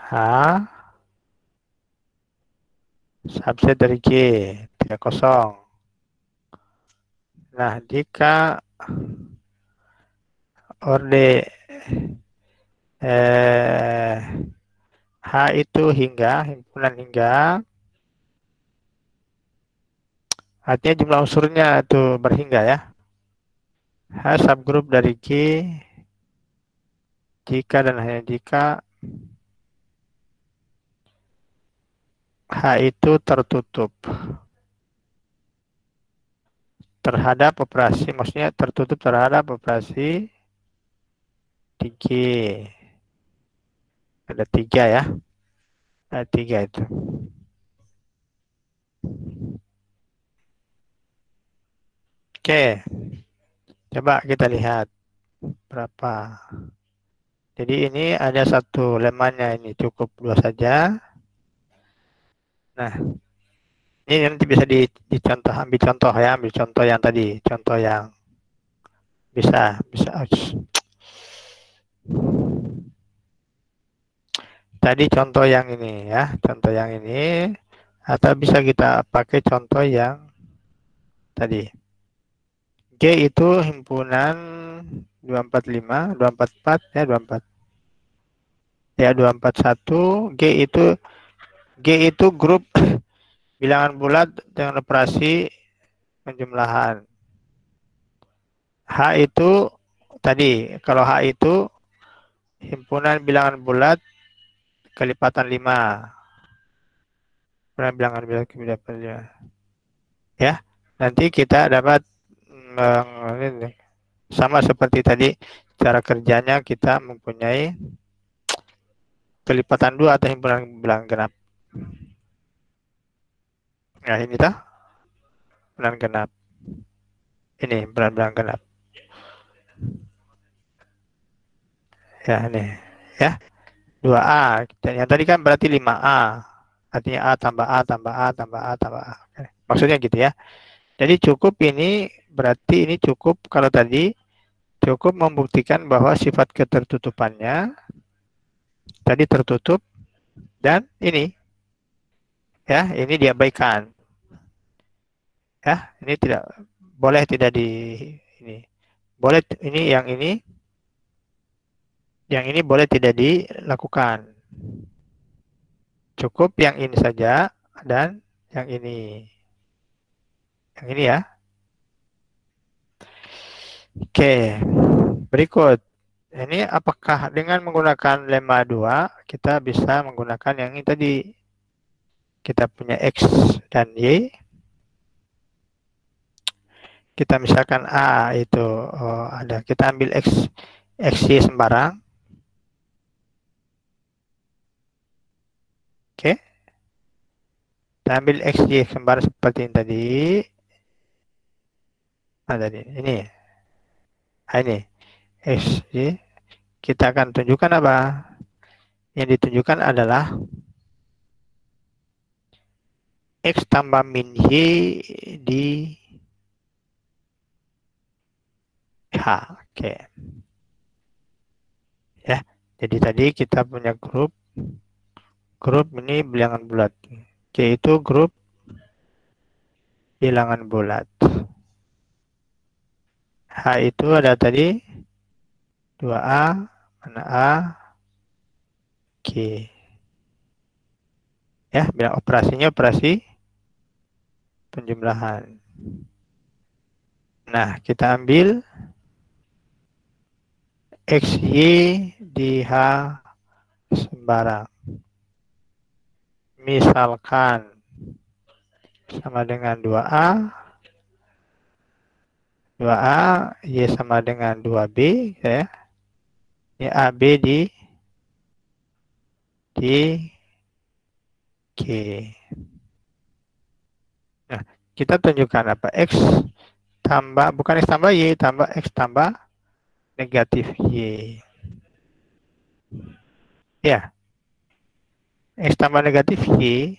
H subset dari G tidak kosong. Nah, jika orde H itu hingga, himpunan hingga, artinya jumlah unsurnya itu berhingga ya. H subgroup dari G jika dan hanya jika H itu tertutup terhadap operasi, maksudnya tertutup terhadap operasi di G. Ada 3 ya. Ada 3 itu. Oke. Coba kita lihat berapa. Jadi ini ada satu lemahnya, ini cukup 2 saja. Nah, ini nanti bisa dicontoh, ambil contoh ya, ambil contoh yang tadi, contoh yang bisa. Tadi contoh yang ini ya, contoh yang ini, atau bisa kita pakai contoh yang tadi. G itu himpunan 245, 244 ya, 24. Ya, 241, G itu grup bilangan bulat dengan operasi penjumlahan. H itu tadi, kalau H itu himpunan bilangan bulat kelipatan 5. Bilangan bulat kelipatan 5. Ya, nanti kita dapat sama seperti tadi, cara kerjanya kita mempunyai kelipatan 2 atau himpunan bilangan genap. Nah, ini tuh bilangan genap. Ini bilangan genap. Ya, ini ya. 2A. Dan yang tadi kan berarti 5A. Artinya A tambah A tambah A tambah A tambah A. Maksudnya gitu ya. Jadi cukup ini, berarti ini cukup kalau tadi cukup membuktikan bahwa sifat ketertutupannya tadi tertutup dan ini Ya, ini diabaikan. Ya, ini tidak boleh, tidak di ini. Boleh yang ini boleh tidak dilakukan. Cukup yang ini saja dan yang ini. Yang ini ya. Oke. Berikut. Ini apakah dengan menggunakan lemma 2 kita bisa menggunakan yang ini tadi. Kita punya X dan Y. Kita misalkan A itu ada. Kita ambil X Y sembarang. Oke. Kita ambil X Y sembarang seperti yang tadi. Nah, tadi ini. Nah, ini X Y. Kita akan tunjukkan apa? Yang ditunjukkan adalah X tambah min Y di H. Oke. Ya, jadi tadi kita punya grup ini bilangan bulat. Oke, itu grup bilangan bulat. H itu ada tadi 2A, mana A, G. Ya, bilang operasinya operasi penjumlahan. Nah, kita ambil XY di H sembarang. Misalkan sama dengan 2A, Y sama dengan 2B, ya. Ini AB di G. Nah, kita tunjukkan apa? X tambah, bukan X tambah Y, tambah X tambah negatif Y. Ya. X tambah negatif Y,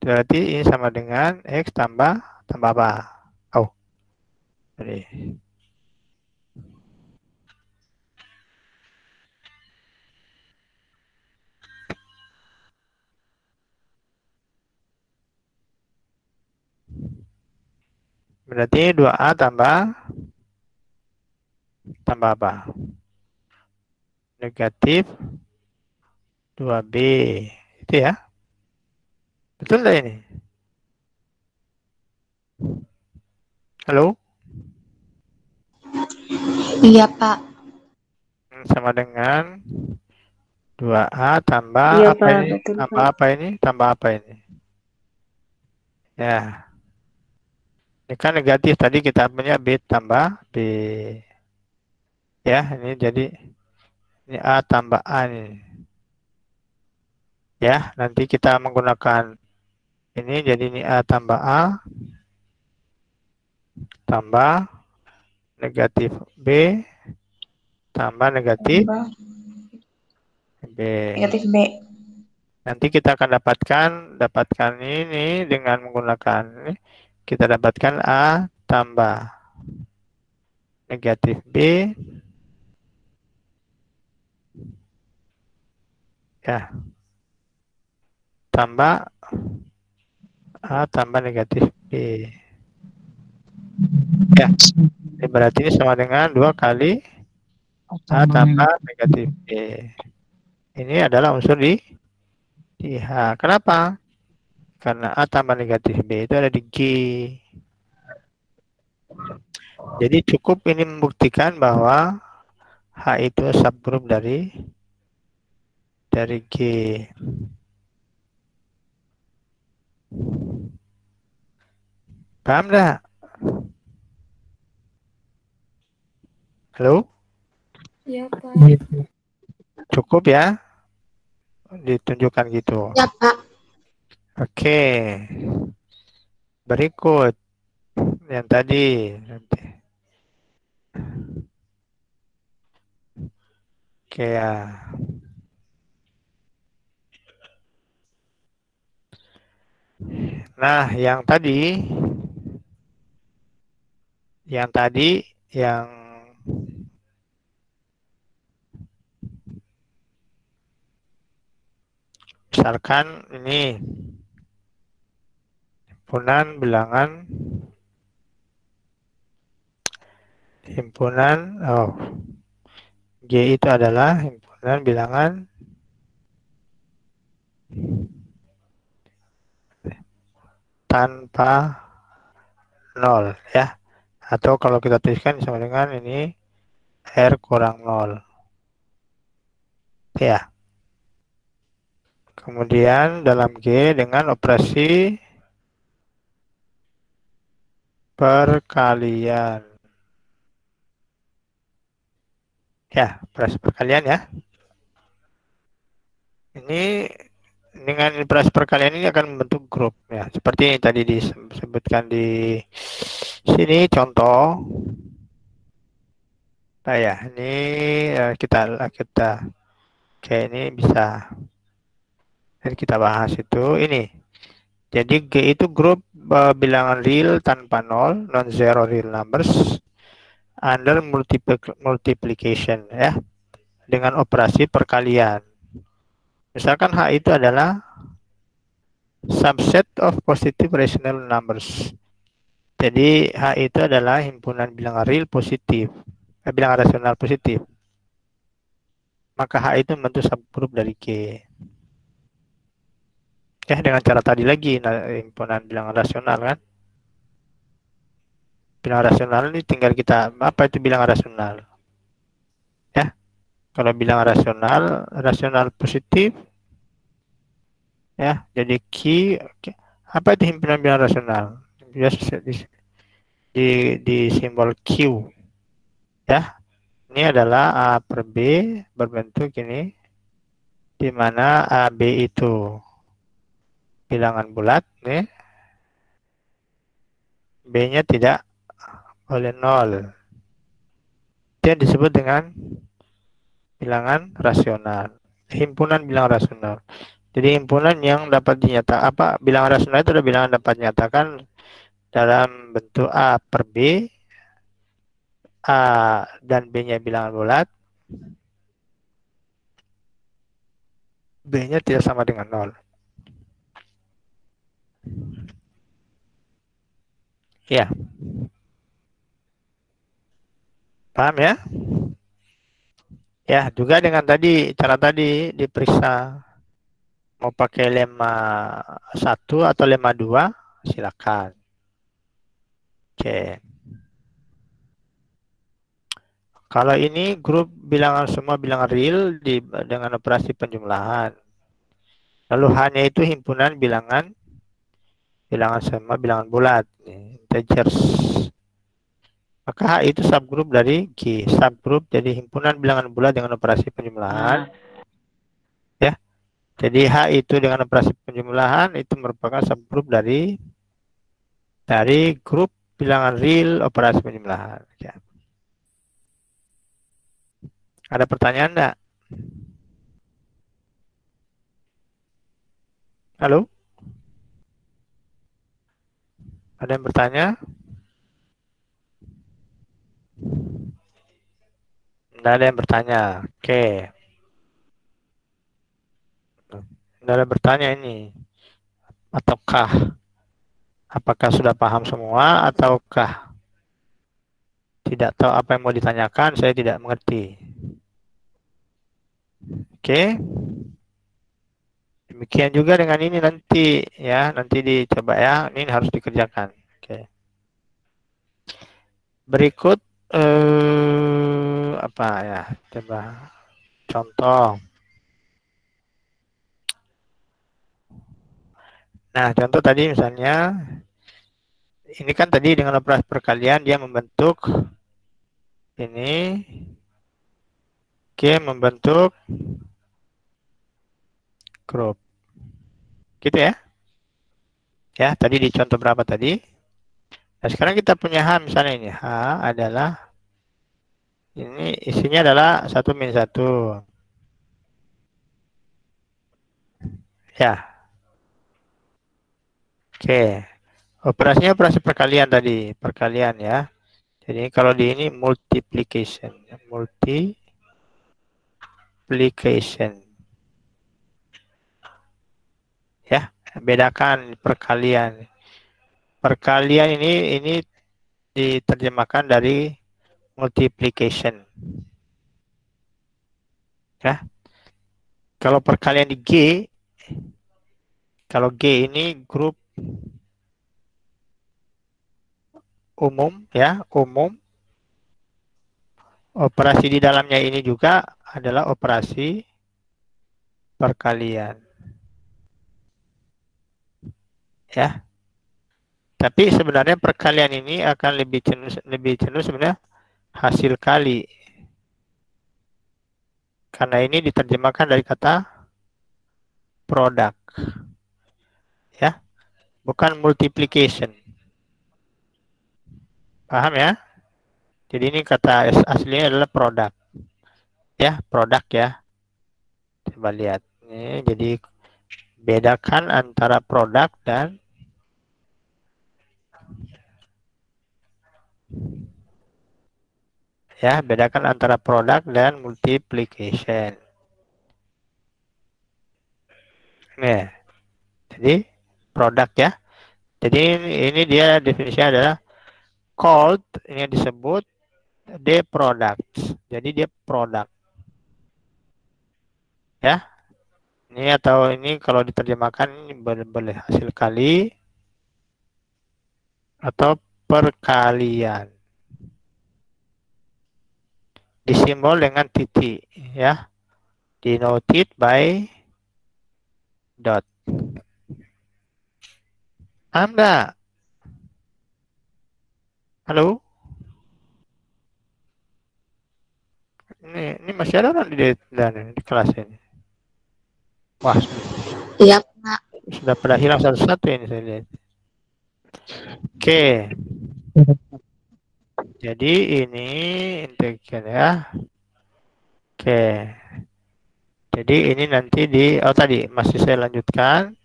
berarti ini sama dengan X tambah apa? Oh. Jadi. Berarti 2A tambah apa? Negatif 2B. Itu ya. Betul nggak ini? Halo? Iya, Pak. Sama dengan 2A tambah Iya, apa Pak. ini? Betul, Tambah Pak. apa ini? Tambah apa ini? Ya. Ini kan negatif. Tadi kita punya B tambah B. Ya, ini jadi ini A tambah A nih. Ya, nanti kita menggunakan ini jadi ini A tambah A tambah negatif B tambah negatif Tambah B. negatif B. Nanti kita akan dapatkan ini dengan menggunakan ini. Kita dapatkan A tambah negatif B ya tambah A tambah negatif B. Ya, ini berarti ini sama dengan 2 kali A tambah negatif B. Ini adalah unsur di H. Kenapa? Karena A tambah negatif B itu ada di G. Jadi cukup ini membuktikan bahwa H itu subgroup dari G. Paham dah? Halo? Ya, Pak. Cukup ya? Ditunjukkan gitu. Ya, Pak. Oke. Berikut yang tadi. Oke ya. Nah, yang tadi yang misalkan ini G itu adalah himpunan bilangan tanpa nol ya. Atau kalau kita tuliskan sama dengan ini R kurang 0. Ya. Kemudian dalam G dengan operasi perkalian. Ya, operasi perkalian ya. Ini dengan operasi perkalian ini akan membentuk grup ya. Seperti yang tadi disebutkan di sini contoh. Nah ya, ini kita kayak ini bisa. Dan kita bahas itu ini. Jadi G itu grup bilangan real tanpa nol, non-zero real numbers under multiplication ya, dengan operasi perkalian. Misalkan H itu adalah subset of positive rational numbers. Jadi H itu adalah himpunan bilangan real positif, bilangan rasional positif. Maka H itu membentuk subgrup dari G. Ya, dengan cara tadi lagi, himpunan bilangan rasional kan. Bilangan rasional ini tinggal kita, apa itu bilangan rasional? Ya, kalau bilangan rasional positif, ya, jadi Q, apa itu himpunan bilangan rasional? Biasa di simbol Q, ya. Ini adalah A per B berbentuk ini, di mana AB itu bilangan bulat, nih. B-nya tidak boleh 0. Itu yang disebut dengan bilangan rasional. Himpunan bilangan rasional. Jadi himpunan yang dapat dinyatakan, bilangan rasional itu adalah bilangan dapat dinyatakan dalam bentuk A per B, A dan B-nya bilangan bulat, B-nya tidak sama dengan 0. Ya. Paham ya? Ya, juga dengan cara tadi diperiksa mau pakai lemma 1 atau lemma 2, silakan. Oke. Kalau ini grup semua bilangan real dengan operasi penjumlahan. Lalu hanya itu himpunan bilangan semua bilangan bulat, integers. Maka H itu subgrup dari G, subgrup jadi himpunan bilangan bulat dengan operasi penjumlahan. Ya. Jadi H itu dengan operasi penjumlahan itu merupakan subgrup dari grup bilangan real operasi penjumlahan. Ya. Ada pertanyaan enggak? Halo? Ada yang bertanya? Tidak ada yang bertanya. Oke. Tidak ada bertanya ini. Apakah sudah paham semua ataukah tidak tahu apa yang mau ditanyakan? Saya tidak mengerti. Oke. Demikian juga dengan ini nanti ya, nanti dicoba ya. Ini harus dikerjakan. Oke. Berikut apa ya? Coba contoh. Nah, contoh tadi misalnya ini kan tadi dengan operasi perkalian dia membentuk ini G membentuk grup. Gitu ya. Ya, tadi di contoh berapa tadi? Nah, sekarang kita punya H misalnya ini. H adalah ini isinya adalah 1 min 1. Ya. Oke. Operasinya operasi perkalian tadi, perkalian ya. Jadi kalau di ini multiplication. Ya, bedakan perkalian. perkalian ini diterjemahkan dari multiplication. Ya. Kalau perkalian di G, kalau G ini grup umum, ya, umum. Operasi di dalamnya ini juga adalah operasi perkalian. Ya. Tapi sebenarnya perkalian ini akan lebih cenderung sebenarnya hasil kali. Karena ini diterjemahkan dari kata produk. Ya. Bukan multiplication. Paham ya? Jadi ini kata aslinya adalah produk. Ya, produk ya. Coba lihat. Ini jadi bedakan antara produk dan bedakan antara produk dan multiplication. Nih. Jadi produk ya. Jadi ini dia definisinya adalah called, ini disebut the products. Jadi dia produk. Ya. Ini atau ini kalau diterjemahkan ini boleh hasil kali atau perkalian. Disimbol dengan titik ya. Denoted by dot. Paham nggak? Halo? Ini masih ada orang di kelas ini. Wah, Iya, Pak. sudah pada hilang satu-satu ini saya lihat. Oke. Jadi ini integral ya. Oke. Jadi ini nanti tadi masih saya lanjutkan.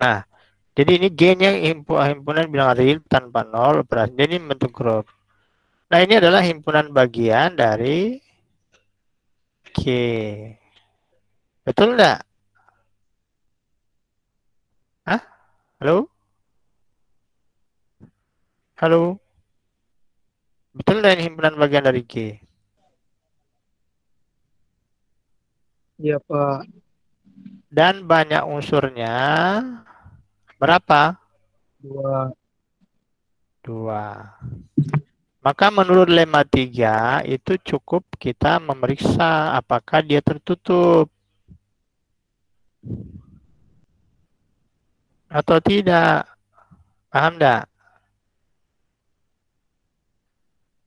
Nah, jadi ini G-nya himpunan bilang real tanpa nol operasi. Jadi bentuk grup. Nah, ini adalah himpunan bagian dari G. Betul enggak? Hah? Halo? Halo? Betul enggak ini himpunan bagian dari G? Iya, Pak. Dan banyak unsurnya berapa? 2. 2. Maka menurut lemma 3 itu cukup kita memeriksa apakah dia tertutup atau tidak. Paham enggak?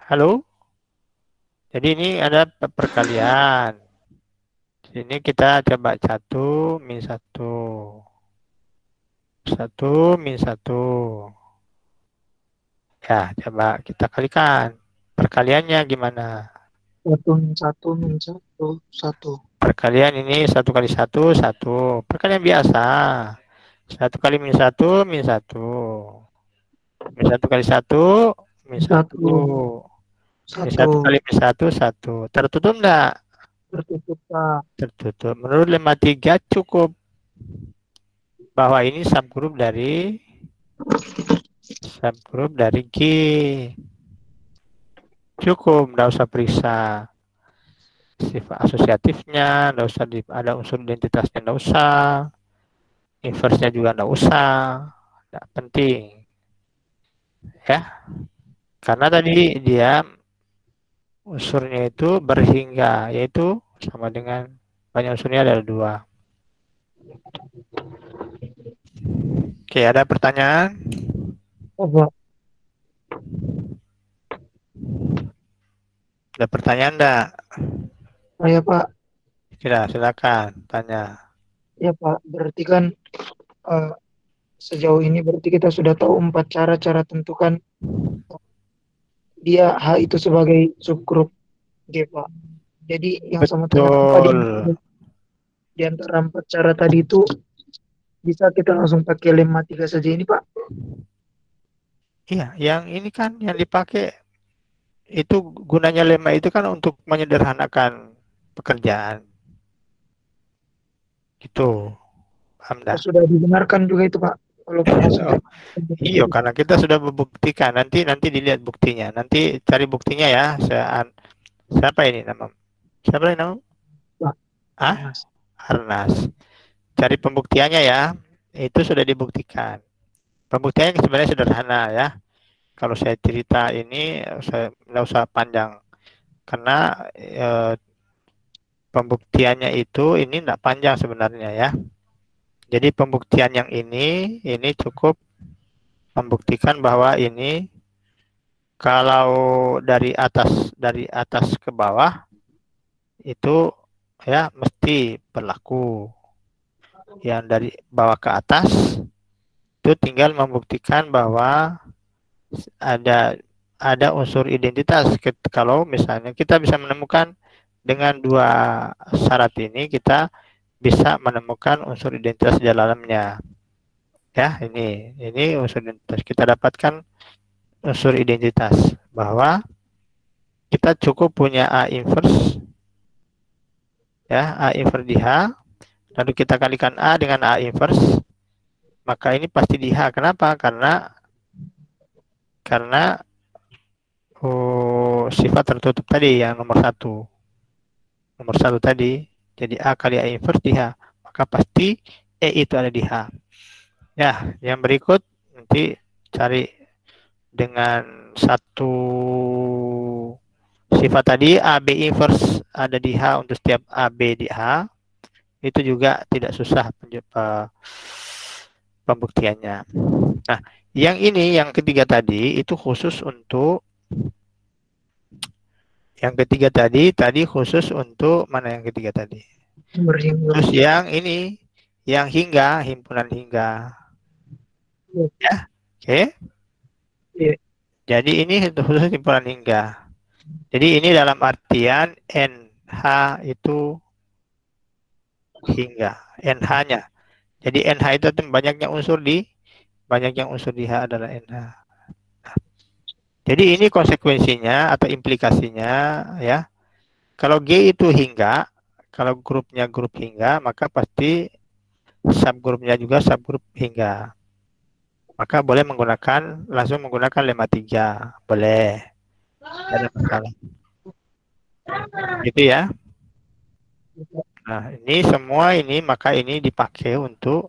Halo? Jadi ini ada perkalian. Ini kita coba 1 min 1. 1 min 1. Ya, coba kita kalikan. Perkaliannya gimana? 1 min 1 min 1. 1. Perkalian ini 1 kali 1, 1. Perkalian biasa. 1 kali min 1, min 1. Min 1 kali 1, min 1. Min 1 kali min 1, 1. Tertutup enggak? Tertutup, Pak. Tertutup. Menurut lemma 3 cukup. Bahwa ini subgrup dari G. Cukup, enggak usah periksa sifat asosiatifnya, enggak usah ada unsur identitasnya, enggak usah. Inverse-nya juga enggak usah. Enggak penting. Ya. Karena tadi dia unsurnya itu berhingga, yaitu sama dengan banyak unsurnya ada 2. Oke, ada pertanyaan? Apa? Ada pertanyaan enggak? Ya, Pak. Silakan tanya. Ya, Pak. Berarti kan sejauh ini berarti kita sudah tahu 4 cara tentukan dia H itu sebagai subgrup G, Pak. Jadi yang sama tadi di antara 4 cara tadi itu bisa kita langsung pakai lemma 3 saja ini, Pak. Iya, yang ini kan yang dipakai itu gunanya lemma itu kan untuk menyederhanakan pekerjaan. Gitu. Paham enggak? Sudah dibenarkan juga itu, Pak. Walaupun hasilnya Iya, karena kita sudah membuktikan. Nanti dilihat buktinya. Nanti cari buktinya ya. Siapa ini nama? Siapa ini nama? Arnas. Cari pembuktiannya ya. Itu sudah dibuktikan. Pembuktiannya sebenarnya sederhana ya. Kalau saya cerita ini, saya nggak usah panjang. Karena pembuktiannya itu ini tidak panjang sebenarnya ya. Jadi pembuktian yang ini cukup membuktikan bahwa ini kalau dari atas ke bawah itu ya mesti berlaku. Yang dari bawah ke atas itu tinggal membuktikan bahwa ada unsur identitas. Kalau misalnya kita bisa menemukan dengan dua syarat ini, kita bisa menemukan unsur identitas di dalamnya. Ya, ini unsur identitas. Kita dapatkan unsur identitas bahwa kita cukup punya A inverse, ya, A inverse di H, lalu kita kalikan A dengan A inverse, maka ini pasti di H. Kenapa? Karena sifat tertutup tadi yang nomor satu tadi, jadi A kali A inverse di H, maka pasti E itu ada di H. Ya, yang berikut nanti cari dengan satu sifat tadi, AB inverse ada di H untuk setiap AB di H, itu juga tidak susah pembuktiannya. Nah, yang ini, yang ketiga tadi, itu khusus untuk yang ketiga tadi khusus untuk mana yang ketiga tadi? Terus yang ini, yang hingga, himpunan hingga. Ya, oke. Iya. Jadi ini khusus himpunan hingga. Jadi ini dalam artian NH itu hingga, NH-nya. Jadi NH itu banyaknya unsur di H adalah NH. Jadi ini konsekuensinya atau implikasinya ya. Kalau G itu hingga, kalau grupnya grup hingga, maka pasti subgrupnya juga subgrup hingga. Maka boleh langsung menggunakan lemma 3. Boleh. Tidak ada masalah. Gitu ya. Nah, ini semua maka ini dipakai untuk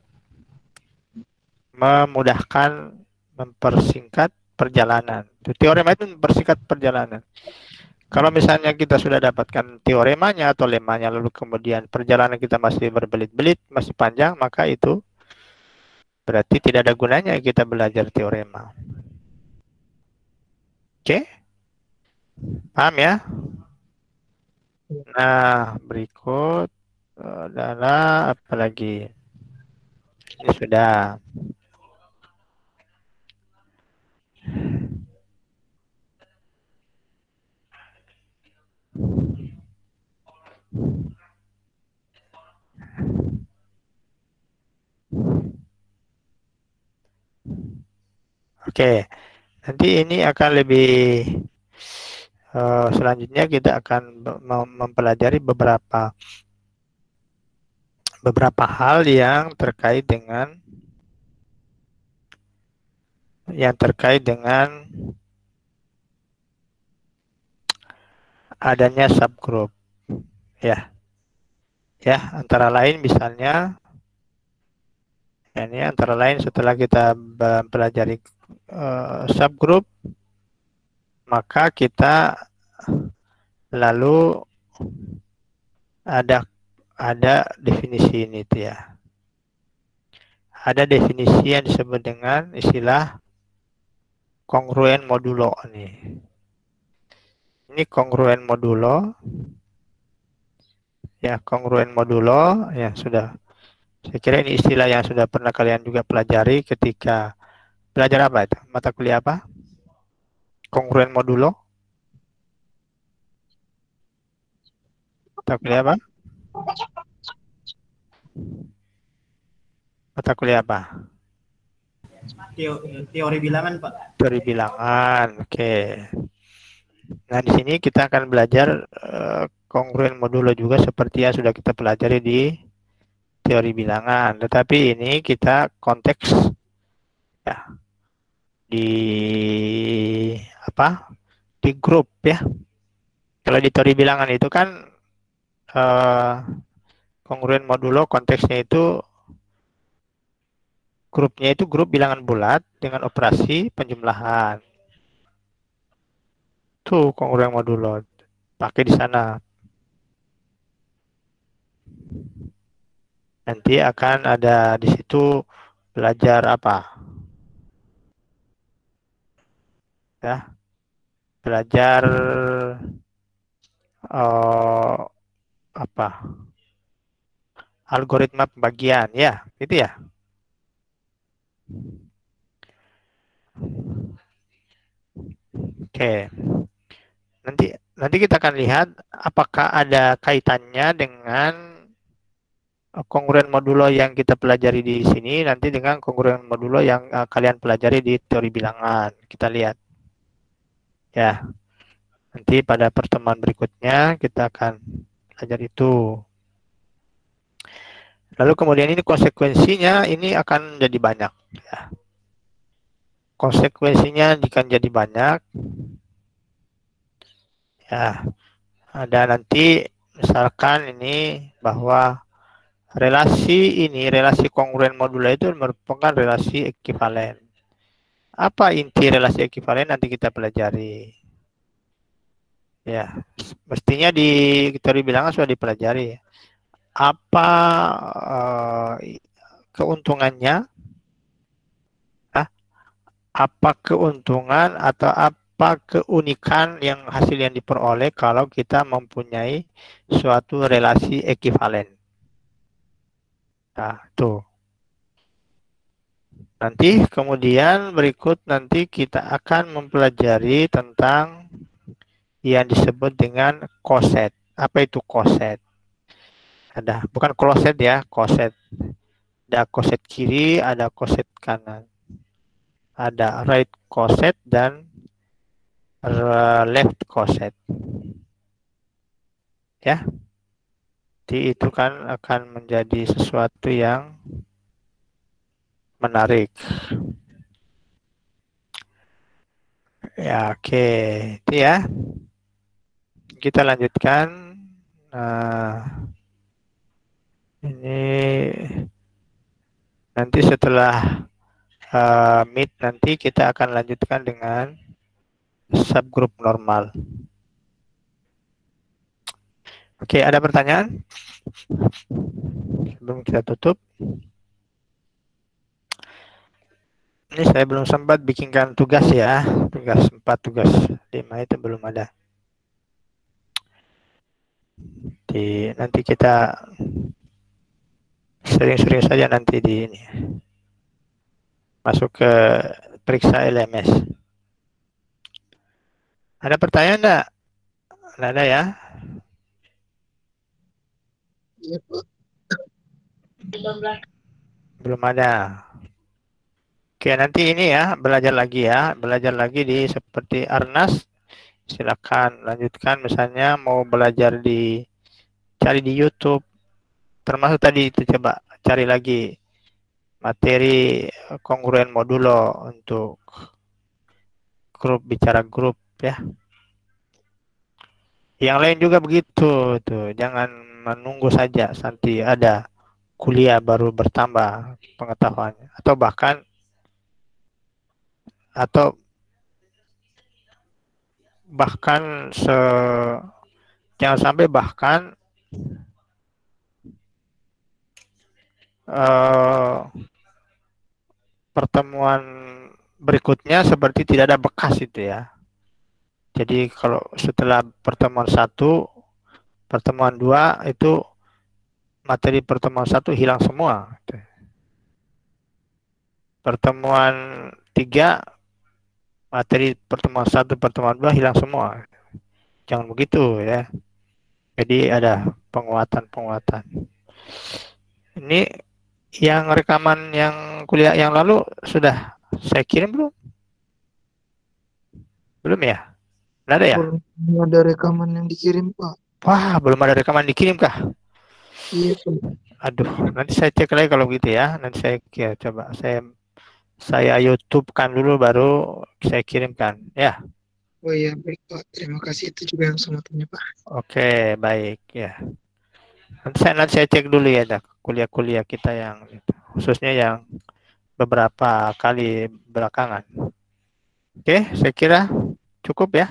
memudahkan, mempersingkat perjalanan. Teorema itu mempersingkat perjalanan. Kalau misalnya kita sudah dapatkan teoremanya atau lemanya, lalu kemudian perjalanan kita masih berbelit-belit, masih panjang, maka itu berarti tidak ada gunanya kita belajar teorema. Oke? Paham ya? Nah, berikut adalah apa lagi? Ini sudah. Oke, nanti ini akan lebih selanjutnya kita akan mempelajari beberapa hal yang terkait dengan adanya subgroup ya. Ya, antara lain misalnya ini antara lain setelah kita mempelajari subgroup, maka kita lalu ada definisi ini tuh ya. Ada definisi yang disebut dengan istilah kongruen modulo nih. Ini kongruen modulo. Ya, kongruen modulo ya sudah. Saya kira ini istilah yang sudah pernah kalian juga pelajari ketika belajar apa itu? Mata kuliah apa? Kongruen modulo. Mata kuliah apa? Mata kuliah apa? Teori bilangan, Pak. Teori bilangan, oke. Nah, di sini kita akan belajar kongruen modulo juga seperti yang sudah kita pelajari di teori bilangan. Tetapi ini kita konteks ya, di apa? Di grup ya. Kalau di teori bilangan itu kan kongruen modulo konteksnya itu grupnya itu grup bilangan bulat dengan operasi penjumlahan. Tuh kongruen modulo pakai di sana. Nanti akan ada di situ belajar apa? Ya, belajar apa? Algoritma pembagian ya, gitu ya. Oke. Nanti kita akan lihat apakah ada kaitannya dengan kongruen modulo yang kita pelajari di sini nanti dengan kongruen modulo yang kalian pelajari di teori bilangan. Kita lihat. Ya. Nanti pada pertemuan berikutnya kita akan belajar itu. Lalu kemudian ini konsekuensinya ini akan jadi banyak. Ya. Konsekuensinya akan jadi banyak. Ya. Ada nanti misalkan ini bahwa relasi kongruen modulo itu merupakan relasi ekivalen. Apa inti relasi ekivalen nanti kita pelajari. Ya, mestinya di teori bilangan sudah dipelajari. Apa keuntungannya? Apa keuntungan atau apa keunikan yang hasil yang diperoleh kalau kita mempunyai suatu relasi ekivalen? Nah, tuh. Nanti kemudian berikut nanti kita akan mempelajari tentang yang disebut dengan koset. Apa itu koset? Ada, bukan kloset ya, koset. Ada koset kiri, ada koset kanan. Ada right koset dan left koset. Ya. Jadi itu kan akan menjadi sesuatu yang menarik. Ya, oke. Itu ya. Kita lanjutkan. Ini nanti setelah meet nanti kita akan lanjutkan dengan subgroup normal. Oke, ada pertanyaan? Sebelum kita tutup. Ini saya belum sempat bikinkan tugas ya. Tugas 4, tugas 5 itu belum ada. Nanti kita sering-sering saja nanti di ini. Masuk ke periksa LMS. Ada pertanyaan enggak? Enggak ada ya? Iya, Pak. Belum ada. Oke, nanti ini ya, belajar lagi di seperti Arnas. Silakan lanjutkan, misalnya mau belajar cari di YouTube. Termasuk tadi itu coba cari lagi materi kongruen modulo untuk grup bicara grup ya. Yang lain juga begitu tuh, jangan menunggu saja nanti ada kuliah baru bertambah pengetahuannya atau bahkan jangan sampai bahkan pertemuan berikutnya seperti tidak ada bekas itu ya. Jadi kalau setelah pertemuan 1, pertemuan 2 itu materi pertemuan 1 hilang semua. Pertemuan 3 materi pertemuan 1, pertemuan 2 hilang semua. Jangan begitu ya. Jadi ada penguatan. Ini yang rekaman yang kuliah yang lalu sudah saya kirim belum? Belum ya? Nggak ada ya? Belum ada rekaman yang dikirim, Pak. Wah, belum ada rekaman dikirim kah? Iya, Pak. Aduh, nanti saya cek lagi kalau gitu ya. Nanti saya coba saya saya YouTube-kan dulu baru saya kirimkan ya. Oh iya, baik Pak. Terima kasih, itu juga yang saya mau tanya Pak. Oke, baik ya. Nanti saya cek dulu ya kuliah-kuliah kita yang khususnya yang beberapa kali belakangan. Oke, saya kira cukup ya.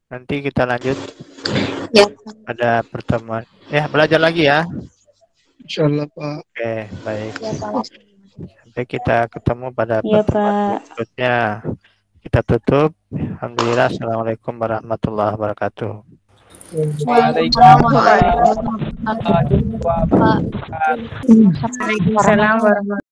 Nanti kita lanjut Ya. pada pertemuan. Ya, belajar lagi ya. Insyaallah Pak. Oke, baik. Ya, Pak. Sampai kita ketemu pada Ya, pertemuan Pak. berikutnya. Kita tutup. Alhamdulillah. Assalamualaikum warahmatullahi wabarakatuh. Waalaikumsalam warahmatullahi wabarakatuh.